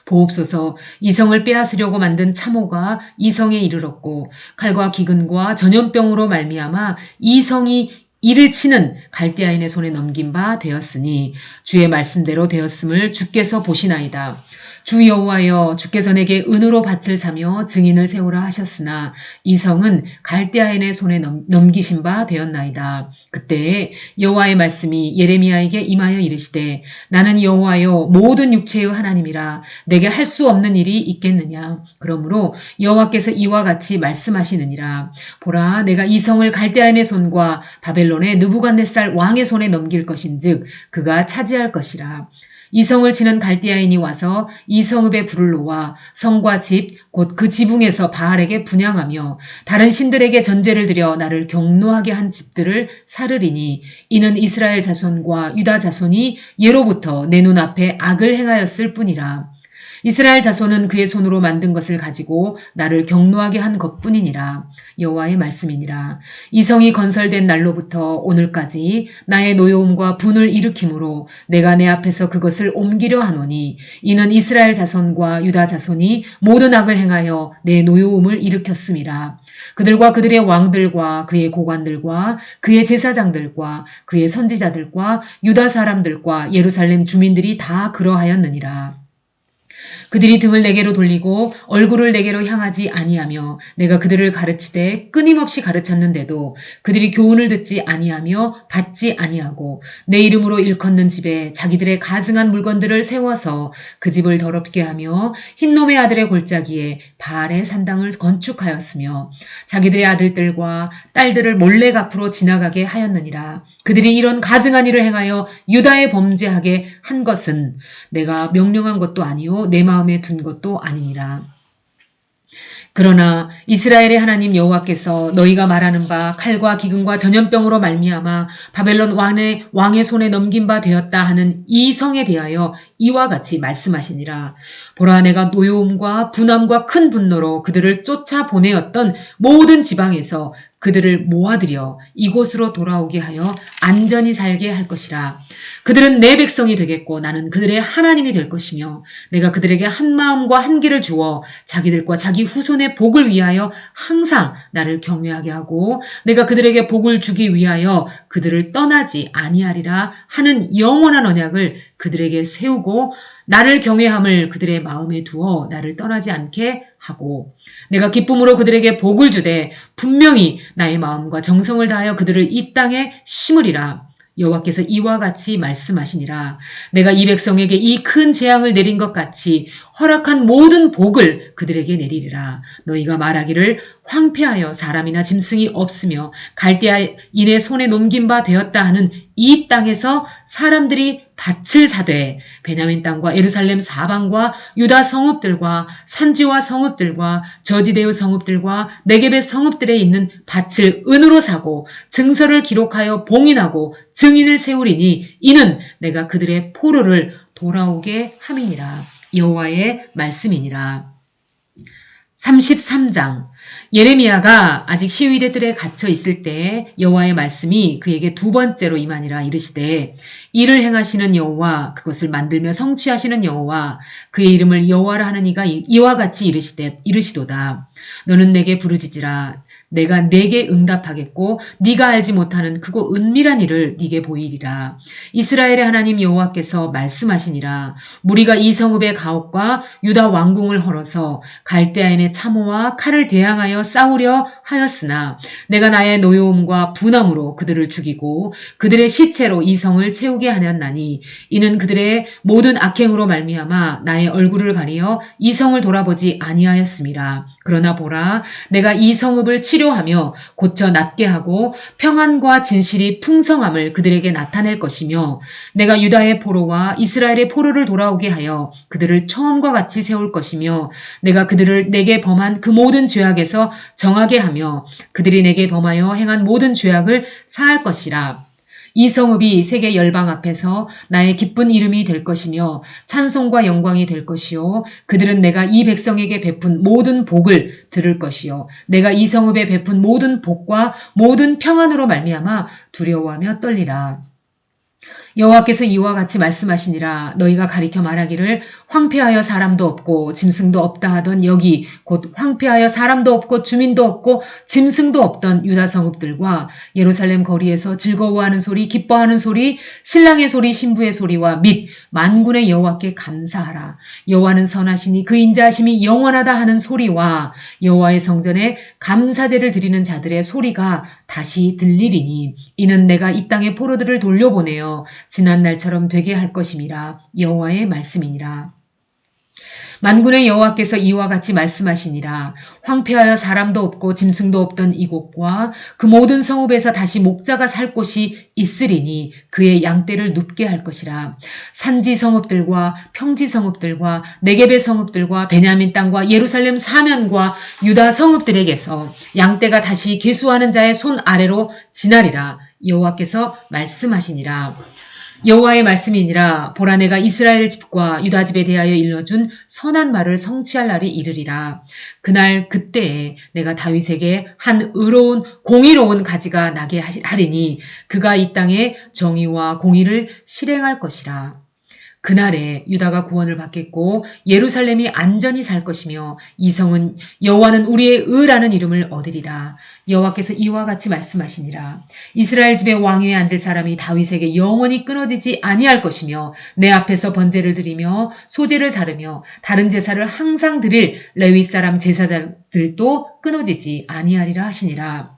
보옵소서. 이성을 빼앗으려고 만든 참호가 이성에 이르렀고 칼과 기근과 전염병으로 말미암아 이성이 이를 치는 갈대아인의 손에 넘긴 바 되었으니 주의 말씀대로 되었음을 주께서 보시나이다. 주 여호와여 주께서 내게 은으로 밭을 사며 증인을 세우라 하셨으나 이 성은 갈대아인의 손에 넘기신 바 되었나이다. 그때 여호와의 말씀이 예레미야에게 임하여 이르시되 나는 여호와여 모든 육체의 하나님이라 내게 할 수 없는 일이 있겠느냐. 그러므로 여호와께서 이와 같이 말씀하시느니라. 보라 내가 이 성을 갈대아인의 손과 바벨론의 느부갓네살 왕의 손에 넘길 것인즉 그가 차지할 것이라. 이 성을 치는 갈대아인이 와서 이 성읍에 불을 놓아 성과 집 곧 그 지붕에서 바알에게 분향하며 다른 신들에게 전제를 드려 나를 경노하게 한 집들을 사르리니 이는 이스라엘 자손과 유다 자손이 예로부터 내 눈앞에 악을 행하였을 뿐이라. 이스라엘 자손은 그의 손으로 만든 것을 가지고 나를 경노하게 한 것뿐이니라. 여호와의 말씀이니라. 이 성이 건설된 날로부터 오늘까지 나의 노여움과 분을 일으킴으로 내가 내 앞에서 그것을 옮기려 하노니 이는 이스라엘 자손과 유다 자손이 모든 악을 행하여 내 노여움을 일으켰음이라. 그들과 그들의 왕들과 그의 고관들과 그의 제사장들과 그의 선지자들과 유다 사람들과 예루살렘 주민들이 다 그러하였느니라. 그들이 등을 내게로 돌리고 얼굴을 내게로 향하지 아니하며 내가 그들을 가르치되 끊임없이 가르쳤는데도 그들이 교훈을 듣지 아니하며 받지 아니하고 내 이름으로 일컫는 집에 자기들의 가증한 물건들을 세워서 그 집을 더럽게 하며 흰놈의 아들의 골짜기에 바알의 산당을 건축하였으며 자기들의 아들들과 딸들을 몰래 앞으로 지나가게 하였느니라. 그들이 이런 가증한 일을 행하여 유다에 범죄하게 한 것은 내가 명령한 것도 아니요 내 마음에 둔 것도 아니니라. 그러나 이스라엘의 하나님 여호와께서 너희가 말하는 바 칼과 기근과 전염병으로 말미암아 바벨론 왕의 손에 넘긴 바 되었다 하는 이 성에 대하여 이와 같이 말씀하시니라. 보라 내가 노여움과 분함과 큰 분노로 그들을 쫓아 보내었던 모든 지방에서 그들을 모아들여 이곳으로 돌아오게 하여 안전히 살게 할 것이라. 그들은 내 백성이 되겠고 나는 그들의 하나님이 될 것이며 내가 그들에게 한 마음과 한 길을 주어 자기들과 자기 후손의 복을 위하여 항상 나를 경외하게 하고 내가 그들에게 복을 주기 위하여 그들을 떠나지 아니하리라 하는 영원한 언약을 그들에게 세우고 나를 경외함을 그들의 마음에 두어 나를 떠나지 않게 하고 내가 기쁨으로 그들에게 복을 주되 분명히 나의 마음과 정성을 다하여 그들을 이 땅에 심으리라. 여호와께서 이와 같이 말씀하시니라. 내가 이 백성에게 이 큰 재앙을 내린 것 같이 허락한 모든 복을 그들에게 내리리라. 너희가 말하기를 황폐하여 사람이나 짐승이 없으며 갈대아인의 손에 넘긴 바 되었다 하는 이 땅에서 사람들이 밭을 사되 베냐민 땅과 예루살렘 사방과 유다 성읍들과 산지와 성읍들과 저지대의 성읍들과 네겝의 성읍들에 있는 밭을 은으로 사고 증서를 기록하여 봉인하고 증인을 세우리니 이는 내가 그들의 포로를 돌아오게 함이니라. 여호와의 말씀이니라. 33장. 예레미야가 아직 시위대들에 갇혀 있을 때 여호와의 말씀이 그에게 두 번째로 임하니라. 이르시되 이를 행하시는 여호와 그것을 만들며 성취하시는 여호와 그의 이름을 여호와라 하는 이가 이와 같이 이르시도다. 너는 내게 부르짖으라. 내가 네게 응답하겠고 네가 알지 못하는 크고 은밀한 일을 네게 보이리라. 이스라엘의 하나님 여호와께서 말씀하시니라. 무리가 이 성읍의 가옥과 유다 왕궁을 헐어서 갈대아인의 참호와 칼을 대항하여 싸우려 하였으나 내가 나의 노여움과 분함으로 그들을 죽이고 그들의 시체로 이 성을 채우게 하였나니 이는 그들의 모든 악행으로 말미암아 나의 얼굴을 가리어 이 성을 돌아보지 아니하였음이라. 그러나 보라 내가 이 성읍을 치려 치료하며 고쳐 낫게 하고 평안과 진실이 풍성함을 그들에게 나타낼 것이며 내가 유다의 포로와 이스라엘의 포로를 돌아오게 하여 그들을 처음과 같이 세울 것이며 내가 그들을 내게 범한 그 모든 죄악에서 정하게 하며 그들이 내게 범하여 행한 모든 죄악을 사할 것이라. 이 성읍이 세계 열방 앞에서 나의 기쁜 이름이 될 것이며 찬송과 영광이 될 것이요 그들은 내가 이 백성에게 베푼 모든 복을 들을 것이요 내가 이 성읍에 베푼 모든 복과 모든 평안으로 말미암아 두려워하며 떨리라. 여호와께서 이와 같이 말씀하시니라. 너희가 가리켜 말하기를 황폐하여 사람도 없고 짐승도 없다 하던 여기 곧 황폐하여 사람도 없고 주민도 없고 짐승도 없던 유다 성읍들과 예루살렘 거리에서 즐거워하는 소리 기뻐하는 소리 신랑의 소리 신부의 소리와 및 만군의 여호와께 감사하라. 여호와는 선하시니 그 인자하심이 영원하다 하는 소리와 여호와의 성전에 감사제를 드리는 자들의 소리가 다시 들리리니 이는 내가 이 땅의 포로들을 돌려보내어 지난 날처럼 되게 할 것임이라. 여호와의 말씀이니라. 만군의 여호와께서 이와 같이 말씀하시니라. 황폐하여 사람도 없고 짐승도 없던 이곳과 그 모든 성읍에서 다시 목자가 살 곳이 있으리니 그의 양떼를 눕게 할 것이라. 산지 성읍들과 평지 성읍들과 네겝의 성읍들과 베냐민 땅과 예루살렘 사면과 유다 성읍들에게서 양떼가 다시 계수하는 자의 손 아래로 지나리라. 여호와께서 말씀하시니라. 여호와의 말씀이니라. 보라 내가 이스라엘 집과 유다 집에 대하여 일러준 선한 말을 성취할 날이 이르리라. 그날 그때에 내가 다윗에게 한 의로운 공의로운 가지가 나게 하리니 그가 이 땅에 정의와 공의를 실행할 것이라. 그날에 유다가 구원을 받겠고 예루살렘이 안전히 살 것이며 이 성은 여호와는 우리의 의라는 이름을 얻으리라. 여호와께서 이와 같이 말씀하시니라. 이스라엘 집의 왕위에 앉을 사람이 다윗에게 영원히 끊어지지 아니할 것이며 내 앞에서 번제를 드리며 소제를 사르며 다른 제사를 항상 드릴 레위 사람 제사장들도 끊어지지 아니하리라 하시니라.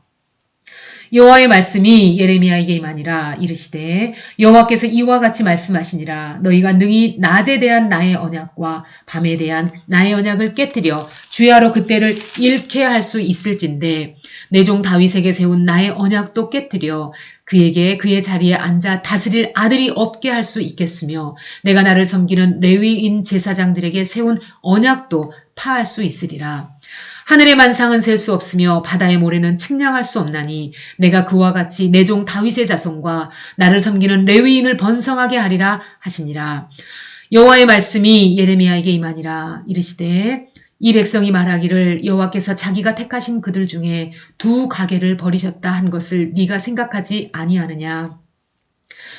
여호와의 말씀이 예레미야에게 임하니라. 이르시되 여호와께서 이와 같이 말씀하시니라. 너희가 능히 낮에 대한 나의 언약과 밤에 대한 나의 언약을 깨뜨려 주야로 그때를 잃게 할 수 있을진데 내 종 다윗에게 세운 나의 언약도 깨뜨려 그에게 그의 자리에 앉아 다스릴 아들이 없게 할 수 있겠으며 내가 나를 섬기는 레위인 제사장들에게 세운 언약도 파할 수 있으리라. 하늘의 만상은 셀 수 없으며 바다의 모래는 측량할 수 없나니 내가 그와 같이 내 종 다윗의 자손과 나를 섬기는 레위인을 번성하게 하리라 하시니라. 여호와의 말씀이 예레미야에게 임하니라. 이르시되 이 백성이 말하기를 여호와께서 자기가 택하신 그들 중에 두 가게를 버리셨다 한 것을 네가 생각하지 아니하느냐.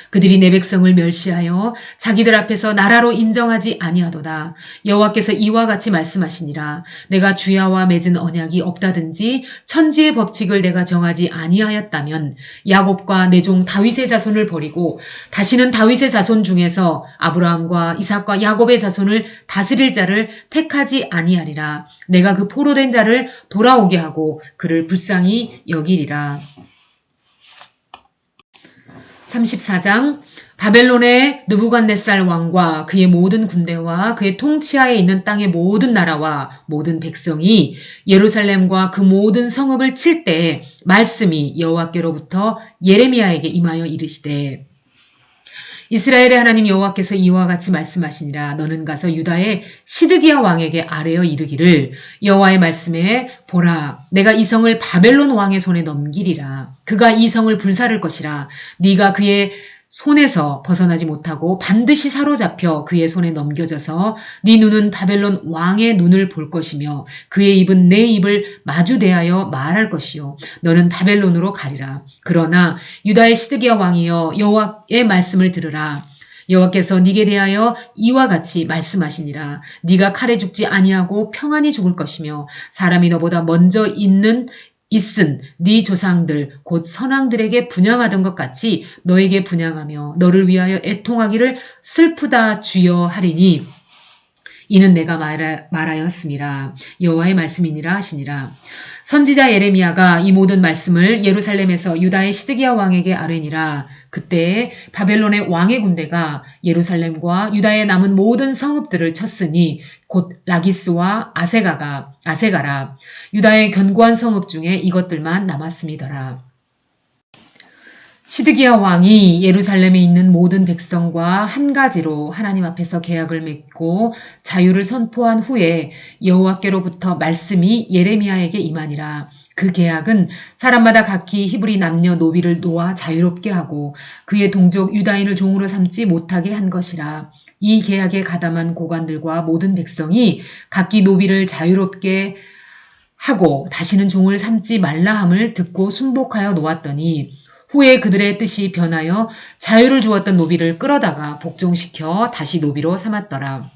그들이 내 백성을 멸시하여 자기들 앞에서 나라로 인정하지 아니하도다. 여호와께서 이와 같이 말씀하시니라. 내가 주야와 맺은 언약이 없다든지 천지의 법칙을 내가 정하지 아니하였다면 야곱과 내 종 다윗의 자손을 버리고 다시는 다윗의 자손 중에서 아브라함과 이삭과 야곱의 자손을 다스릴 자를 택하지 아니하리라. 내가 그 포로된 자를 돌아오게 하고 그를 불쌍히 여기리라. 34장 바벨론의 느부갓네살 왕과 그의 모든 군대와 그의 통치하에 있는 땅의 모든 나라와 모든 백성이 예루살렘과 그 모든 성읍을 칠 때에 말씀이 여호와께로부터 예레미야에게 임하여 이르시되 이스라엘의 하나님 여호와께서 이와 같이 말씀하시니라. 너는 가서 유다의 시드기야 왕에게 아뢰어 이르기를 여호와의 말씀에 보라 내가 이 성을 바벨론 왕의 손에 넘기리라. 그가 이 성을 불사를 것이라. 네가 그의 손에서 벗어나지 못하고 반드시 사로잡혀 그의 손에 넘겨져서 네 눈은 바벨론 왕의 눈을 볼 것이며 그의 입은 내 입을 마주대하여 말할 것이요 너는 바벨론으로 가리라. 그러나 유다의 시드기야 왕이여 여호와의 말씀을 들으라. 여호와께서 네게 대하여 이와 같이 말씀하시니라. 네가 칼에 죽지 아니하고 평안히 죽을 것이며 사람이 너보다 먼저 있은 네 조상들 곧 선왕들에게 분향하던 것 같이 너에게 분향하며 너를 위하여 애통하기를 슬프다 주여 하리니 이는 내가 말하였음이라. 여호와의 말씀이니라 하시니라. 선지자 예레미야가 이 모든 말씀을 예루살렘에서 유다의 시드기야 왕에게 아뢰니라. 그때 바벨론의 왕의 군대가 예루살렘과 유다에 남은 모든 성읍들을 쳤으니 곧 라기스와 아세가라 유다의 견고한 성읍 중에 이것들만 남았음이더라. 시드기야 왕이 예루살렘에 있는 모든 백성과 한 가지로 하나님 앞에서 계약을 맺고 자유를 선포한 후에 여호와께로부터 말씀이 예레미야에게 임하니라. 그 계약은 사람마다 각기 히브리 남녀 노비를 놓아 자유롭게 하고 그의 동족 유다인을 종으로 삼지 못하게 한 것이라. 이 계약에 가담한 고관들과 모든 백성이 각기 노비를 자유롭게 하고 다시는 종을 삼지 말라 함을 듣고 순복하여 놓았더니 후에 그들의 뜻이 변하여 자유를 주었던 노비를 끌어다가 복종시켜 다시 노비로 삼았더라.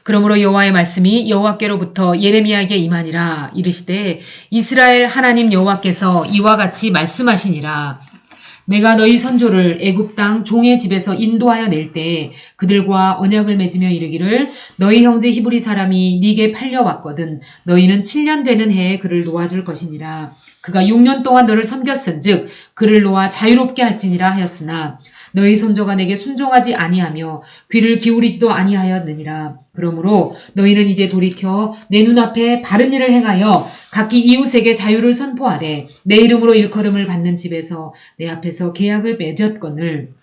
그러므로 여호와의 말씀이 여호와께로부터 예레미야에게 임하니라. 이르시되 이스라엘 하나님 여호와께서 이와 같이 말씀하시니라. 내가 너희 선조를 애굽 땅 종의 집에서 인도하여 낼 때에 그들과 언약을 맺으며 이르기를 너희 형제 히브리 사람이 네게 팔려왔거든 너희는 7년 되는 해에 그를 놓아줄 것이니라. 그가 6년 동안 너를 섬겼은즉 그를 놓아 자유롭게 할지니라 하였으나 너희 손조가 내게 순종하지 아니하며 귀를 기울이지도 아니하였느니라. 그러므로 너희는 이제 돌이켜 내 눈앞에 바른 일을 행하여 각기 이웃에게 자유를 선포하되 내 이름으로 일컬음을 받는 집에서 내 앞에서 계약을 맺었거늘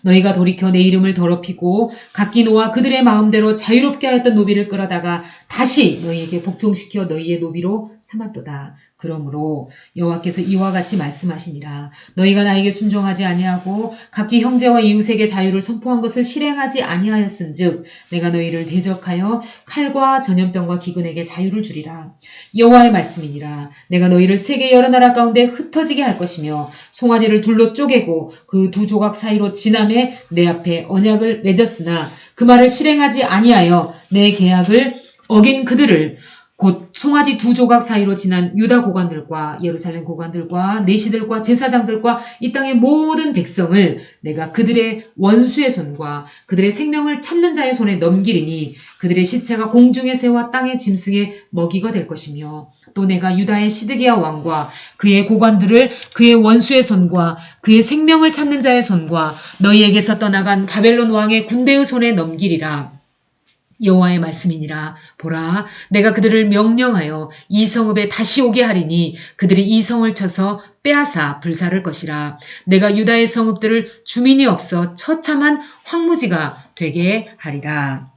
너희가 돌이켜 내 이름을 더럽히고 각기 놓아 그들의 마음대로 자유롭게 하였던 노비를 끌어다가 다시 너희에게 복종시켜 너희의 노비로 삼았도다. 그러므로 여호와께서 이와 같이 말씀하시니라. 너희가 나에게 순종하지 아니하고 각기 형제와 이웃에게 자유를 선포한 것을 실행하지 아니하였은즉 내가 너희를 대적하여 칼과 전염병과 기근에게 자유를 주리라. 여호와의 말씀이니라. 내가 너희를 세계 여러 나라 가운데 흩어지게 할 것이며 송아지를 둘로 쪼개고 그 두 조각 사이로 지남에 내 앞에 언약을 맺었으나 그 말을 실행하지 아니하여 내 계약을 어긴 그들을 곧 송아지 두 조각 사이로 지난 유다 고관들과 예루살렘 고관들과 내시들과 제사장들과 이 땅의 모든 백성을 내가 그들의 원수의 손과 그들의 생명을 찾는 자의 손에 넘기리니 그들의 시체가 공중의 새와 땅의 짐승의 먹이가 될 것이며 또 내가 유다의 시드기야 왕과 그의 고관들을 그의 원수의 손과 그의 생명을 찾는 자의 손과 너희에게서 떠나간 바벨론 왕의 군대의 손에 넘기리라. 여호와의 말씀이니라. 보라, 내가 그들을 명령하여 이 성읍에 다시 오게 하리니 그들이 이 성을 쳐서 빼앗아 불사를 것이라. 내가 유다의 성읍들을 주민이 없어 처참한 황무지가 되게 하리라.